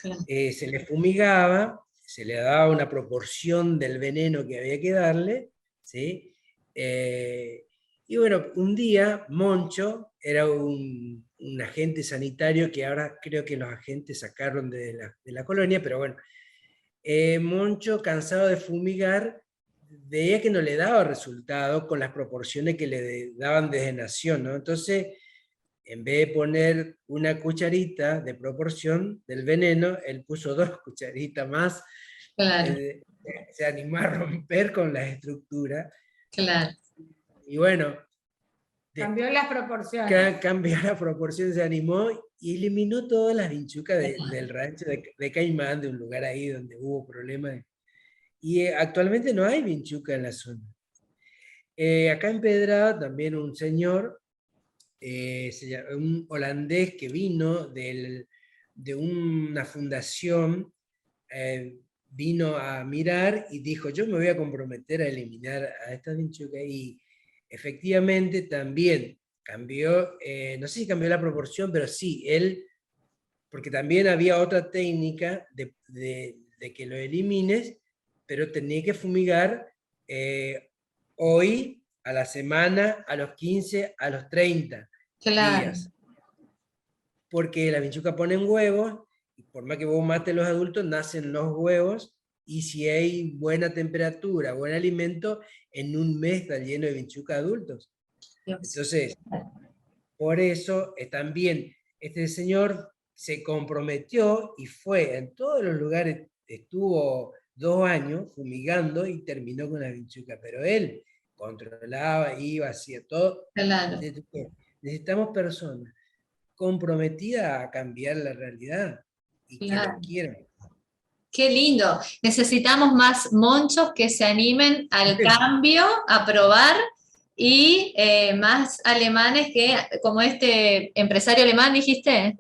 B: Claro. Se les fumigaba, se le daba una proporción del veneno que había que darle, ¿sí? Y bueno, un día Moncho era un agente sanitario que ahora creo que los agentes sacaron de la colonia, pero bueno, Moncho, cansado de fumigar, veía que no le daba resultado con las proporciones que le daban desde Nación, ¿no? Entonces, en vez de poner una cucharita de proporción del veneno, él puso 2 cucharitas más. Claro. Se animó a romper con la estructura.
A: Claro.
B: Y bueno,
D: cambió las proporciones.
B: Cambió la proporción, se animó y eliminó todas las vinchucas del rancho de Caimán, de un lugar ahí donde hubo problemas. Y actualmente no hay vinchuca en la zona. Acá en Pedrada también un señor, un holandés que vino de una fundación, vino a mirar y dijo, yo me voy a comprometer a eliminar a estas vinchucas, y efectivamente también cambió, no sé si cambió la proporción, pero sí, él, porque también había otra técnica de que lo elimines, pero tenía que fumigar hoy, a la semana, a los 15, a los 30 días. Porque la vinchuca pone huevos, y por más que vos mates los adultos, nacen los huevos, y si hay buena temperatura, buen alimento, en un mes está lleno de vinchuca adultos. Entonces, por eso también este señor se comprometió y fue en todos los lugares, estuvo 2 años fumigando y terminó con la vinchuca, pero él controlaba, iba, hacía todo.
A: Claro.
B: Necesitamos personas comprometidas a cambiar la realidad y que lo quieran.
A: Qué lindo. Necesitamos más monchos que se animen al cambio, a probar, y más alemanes que, como este empresario alemán, ¿dijiste?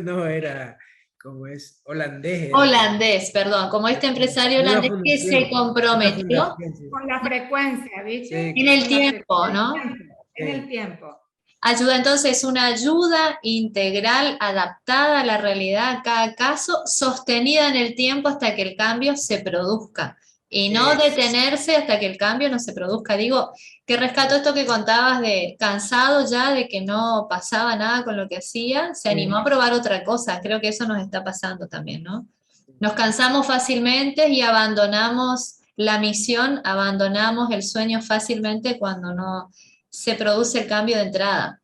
B: No, era como es holandés.
A: Holandés, perdón, como este empresario holandés que se comprometió
D: con la frecuencia, ¿viste?
A: En el tiempo, ¿no?
D: En el tiempo.
A: Ayuda entonces, una ayuda integral, adaptada a la realidad, a cada caso, sostenida en el tiempo hasta que el cambio se produzca. Y no detenerse hasta que el cambio no se produzca. Digo, que rescato esto que contabas de cansado ya de que no pasaba nada con lo que hacía, se animó a probar otra cosa. Creo que eso nos está pasando también, ¿no? Nos cansamos fácilmente y abandonamos la misión, abandonamos el sueño fácilmente cuando no se produce el cambio de entrada.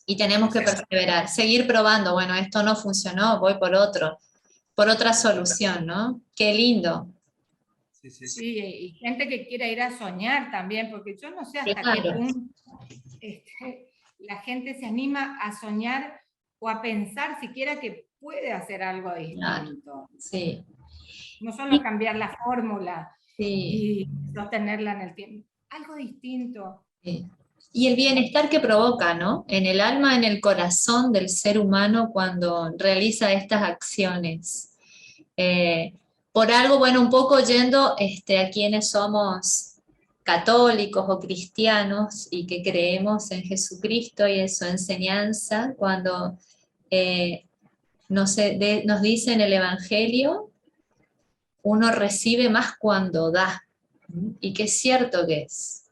A: Y tenemos que perseverar, seguir probando. Bueno, esto no funcionó, voy por otra solución, ¿no? Qué lindo.
D: Sí, y gente que quiera ir a soñar también, porque yo no sé hasta qué punto la gente se anima a soñar o a pensar siquiera que puede hacer algo distinto.
A: Claro, sí.
D: No solo cambiar la fórmula
A: sí.
D: y sostenerla en el tiempo, algo distinto.
A: Sí. Y el bienestar que provoca, ¿no? En el alma, en el corazón del ser humano cuando realiza estas acciones. Por algo, bueno, un poco yendo a quienes somos católicos o cristianos y que creemos en Jesucristo y en su enseñanza, cuando nos dice en el Evangelio, uno recibe más cuando da, y que es cierto que es.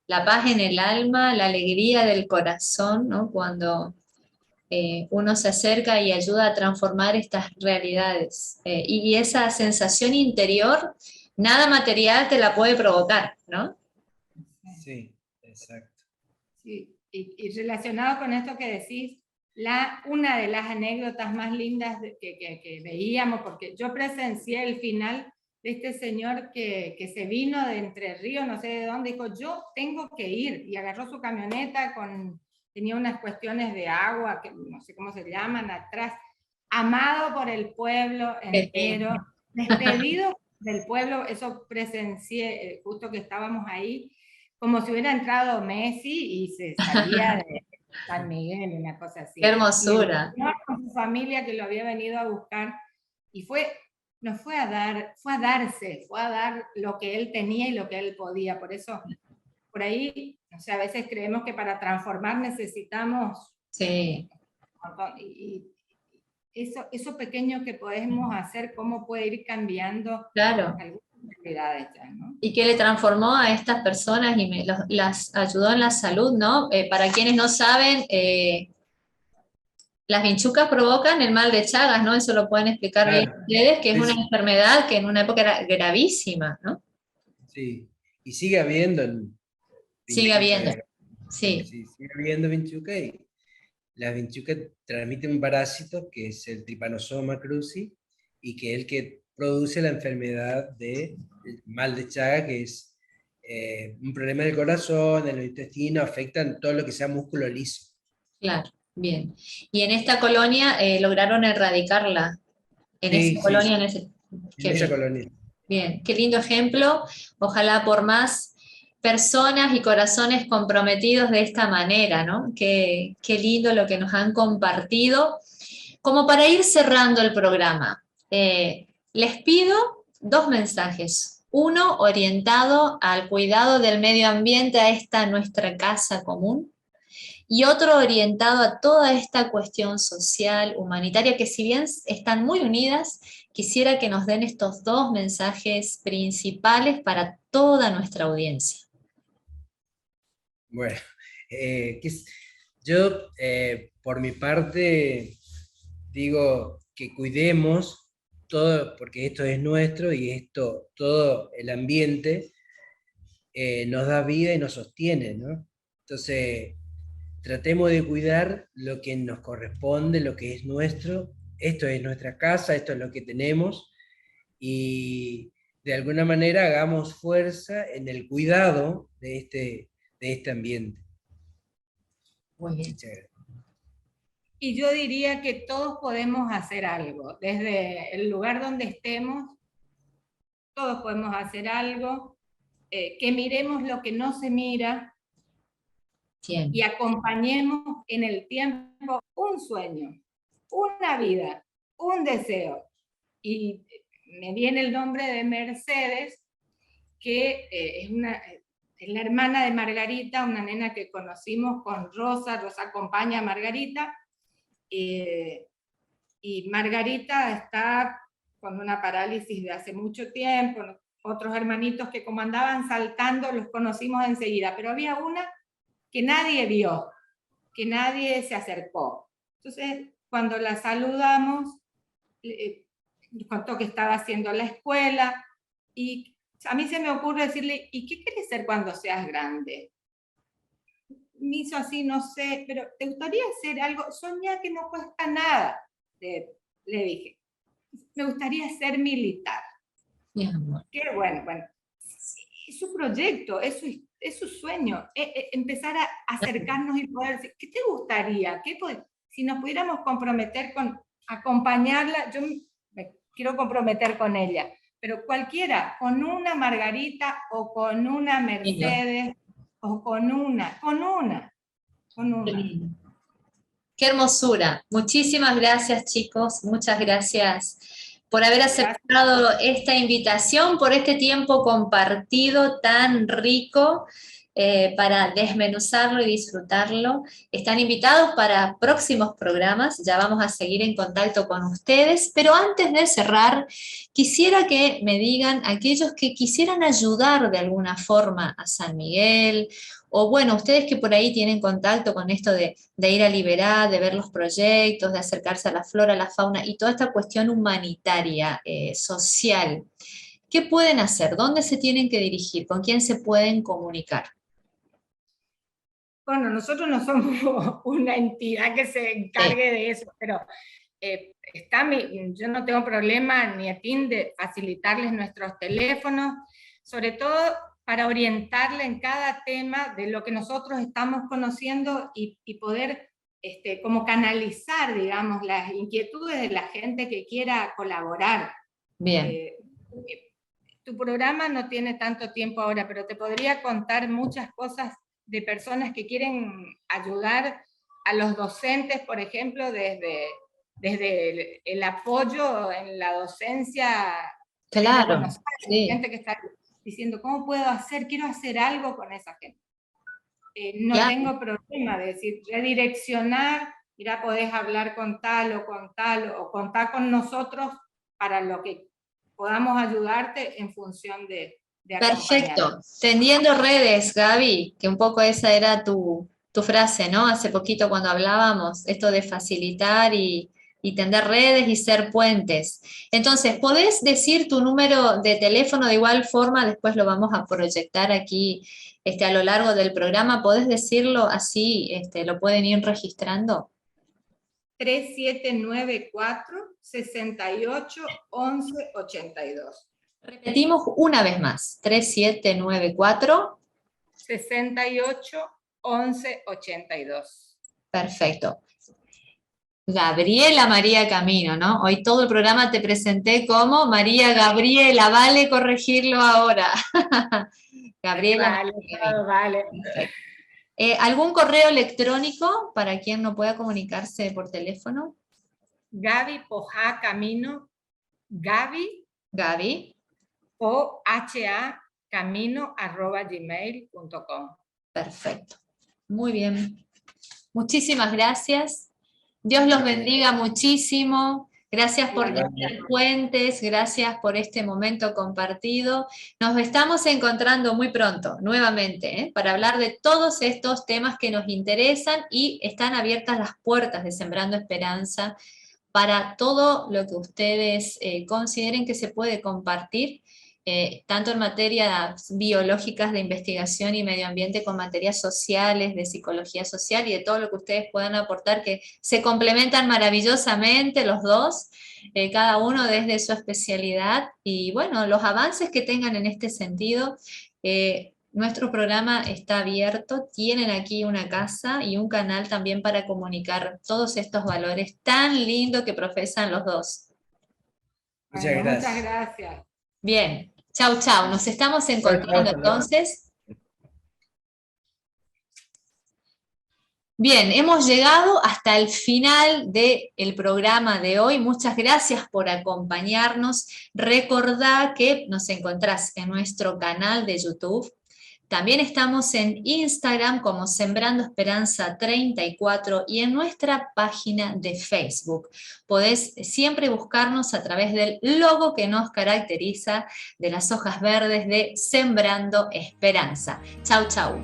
A: La paz en el alma, la alegría del corazón, ¿no? Cuando uno se acerca y ayuda a transformar estas realidades. Y esa sensación interior, nada material te la puede provocar, ¿no?
B: Sí, exacto.
D: Sí, y relacionado con esto que decís, una de las anécdotas más lindas que veíamos, porque yo presencié el final de este señor que se vino de Entre Ríos, no sé de dónde, dijo, yo tengo que ir, y agarró su camioneta, tenía unas cuestiones de agua, que no sé cómo se llaman, atrás, amado por el pueblo entero, despedido del pueblo, eso presencié, justo que estábamos ahí, como si hubiera entrado Messi y se salía de San Miguel, una cosa así.
A: ¡Qué hermosura!
D: Y el señor con su familia que lo había venido a buscar, y nos fue a dar, fue a dar lo que él tenía y lo que él podía. Por eso, por ahí, o sea, a veces creemos que para transformar necesitamos...
A: Sí.
D: Y eso pequeño que podemos hacer, cómo puede ir cambiando
A: claro.
D: algunas realidades ya, ¿no?
A: Y que le transformó a estas personas y las ayudó en la salud, ¿no? Para quienes no saben, las vinchucas provocan el mal de Chagas, ¿no? Eso lo pueden explicar bien ustedes, que es una enfermedad que en una época era gravísima, ¿no?
B: Sí, y sigue habiendo.
A: Sigue habiendo, sí.
B: Sí, sigue habiendo vinchuca y las vinchucas transmiten un parásito que es el Trypanosoma cruzi y que es el que produce la enfermedad del mal de Chagas, que es un problema del corazón, en los intestinos, afectan todo lo que sea músculo liso.
A: Claro, bien. Y en esta colonia lograron erradicarla. En esa colonia,
B: en esa colonia.
A: Bien, qué lindo ejemplo. Ojalá por más personas y corazones comprometidos de esta manera, ¿no? Qué lindo lo que nos han compartido. Como para ir cerrando el programa, les pido 2 mensajes. Uno orientado al cuidado del medio ambiente, a esta nuestra casa común, y otro orientado a toda esta cuestión social, humanitaria, que si bien están muy unidas, quisiera que nos den estos 2 mensajes principales para toda nuestra audiencia.
B: Bueno, yo por mi parte digo que cuidemos todo, porque esto es nuestro y todo el ambiente nos da vida y nos sostiene, ¿no? Entonces, tratemos de cuidar lo que nos corresponde, lo que es nuestro. Esto es nuestra casa, esto es lo que tenemos, y de alguna manera hagamos fuerza en el cuidado de este ambiente.
A: Muy bien.
D: Y yo diría que todos podemos hacer algo, desde el lugar donde estemos, todos podemos hacer algo, que miremos lo que no se mira. Bien. Y acompañemos en el tiempo un sueño, una vida, un deseo. Y me viene el nombre de Mercedes, que es es la hermana de Margarita, una nena que conocimos con Rosa. Rosa acompaña a Margarita, y Margarita está con una parálisis de hace mucho tiempo. Otros hermanitos que como andaban saltando los conocimos enseguida, pero había una que nadie vio, que nadie se acercó. Entonces, cuando la saludamos, nos contó que estaba haciendo la escuela, y a mí se me ocurre decirle, ¿y qué quieres ser cuando seas grande? Me hizo así, no sé, pero ¿te gustaría hacer algo? Soñá que no cuesta nada, le dije. Me gustaría ser militar.
A: Mi amor.
D: Qué bueno, es su proyecto, es su sueño, empezar a acercarnos y poder decir, ¿qué te gustaría? Si nos pudiéramos comprometer con acompañarla, yo me quiero comprometer con ella, pero cualquiera, con una Margarita o con una Mercedes, o con una.
A: Qué hermosura. Muchísimas gracias, chicos. Muchas gracias por haber aceptado esta invitación, por este tiempo compartido tan rico para desmenuzarlo y disfrutarlo. Están invitados para próximos programas, ya vamos a seguir en contacto con ustedes, pero antes de cerrar, quisiera que me digan aquellos que quisieran ayudar de alguna forma a San Miguel, o bueno, ustedes que por ahí tienen contacto con esto de ir a Liberá, de ver los proyectos, de acercarse a la flora, a la fauna y toda esta cuestión humanitaria, social. ¿Qué pueden hacer? ¿Dónde se tienen que dirigir? ¿Con quién se pueden comunicar?
D: Bueno, nosotros no somos una entidad que se encargue de eso, pero yo no tengo problema ni a fin de facilitarles nuestros teléfonos, sobre todo para orientarle en cada tema de lo que nosotros estamos conociendo y poder como canalizar, digamos, las inquietudes de la gente que quiera colaborar.
A: Bien.
D: Tu programa no tiene tanto tiempo ahora, pero te podría contar muchas cosas de personas que quieren ayudar a los docentes, por ejemplo, desde el apoyo en la docencia.
A: Claro,
D: Buenos Aires,
A: sí.
D: Gente que está diciendo, ¿cómo puedo hacer? Quiero hacer algo con esa gente. No
A: Claro.
D: tengo problema de decir, redireccionar, mira, podés hablar con tal, o contar con nosotros para lo que podamos ayudarte en función de
A: Perfecto. Tendiendo redes, Gaby, que un poco esa era tu frase, ¿no? Hace poquito cuando hablábamos, esto de facilitar y tender redes y ser puentes. Entonces, ¿podés decir tu número de teléfono de igual forma? Después lo vamos a proyectar aquí a lo largo del programa. ¿Podés decirlo así? ¿Lo pueden ir registrando?
D: 3794-681182.
A: Repetimos una vez más. 3794
D: 681182.
A: Perfecto. Gabriela María Camino, ¿no? Hoy todo el programa te presenté como María Gabriela, vale corregirlo ahora. Gabriela.
D: Vale.
A: ¿Algún correo electrónico para quien no pueda comunicarse por teléfono?
D: Gaby Pojá Camino, Gaby POHA camino@gmail.com.
A: Perfecto. Muy bien. Muchísimas gracias. Dios los bendiga muchísimo. Gracias por ser puentes, gracias por este momento compartido. Nos estamos encontrando muy pronto, nuevamente, para hablar de todos estos temas que nos interesan, y están abiertas las puertas de Sembrando Esperanza para todo lo que ustedes consideren que se puede compartir, tanto en materias biológicas de investigación y medio ambiente, con materias sociales, de psicología social y de todo lo que ustedes puedan aportar, que se complementan maravillosamente los dos, cada uno desde su especialidad, y bueno, los avances que tengan en este sentido. Nuestro programa está abierto, tienen aquí una casa y un canal también para comunicar todos estos valores tan lindos que profesan los dos.
B: Muchas gracias.
D: Muchas gracias.
A: Bien, chau, chau. Nos estamos encontrando entonces. Bien, hemos llegado hasta el final del programa de hoy. Muchas gracias por acompañarnos. Recordá que nos encontrás en nuestro canal de YouTube. También estamos en Instagram como Sembrando Esperanza 34 y en nuestra página de Facebook. Podés siempre buscarnos a través del logo que nos caracteriza, de las hojas verdes de Sembrando Esperanza. Chau, chau.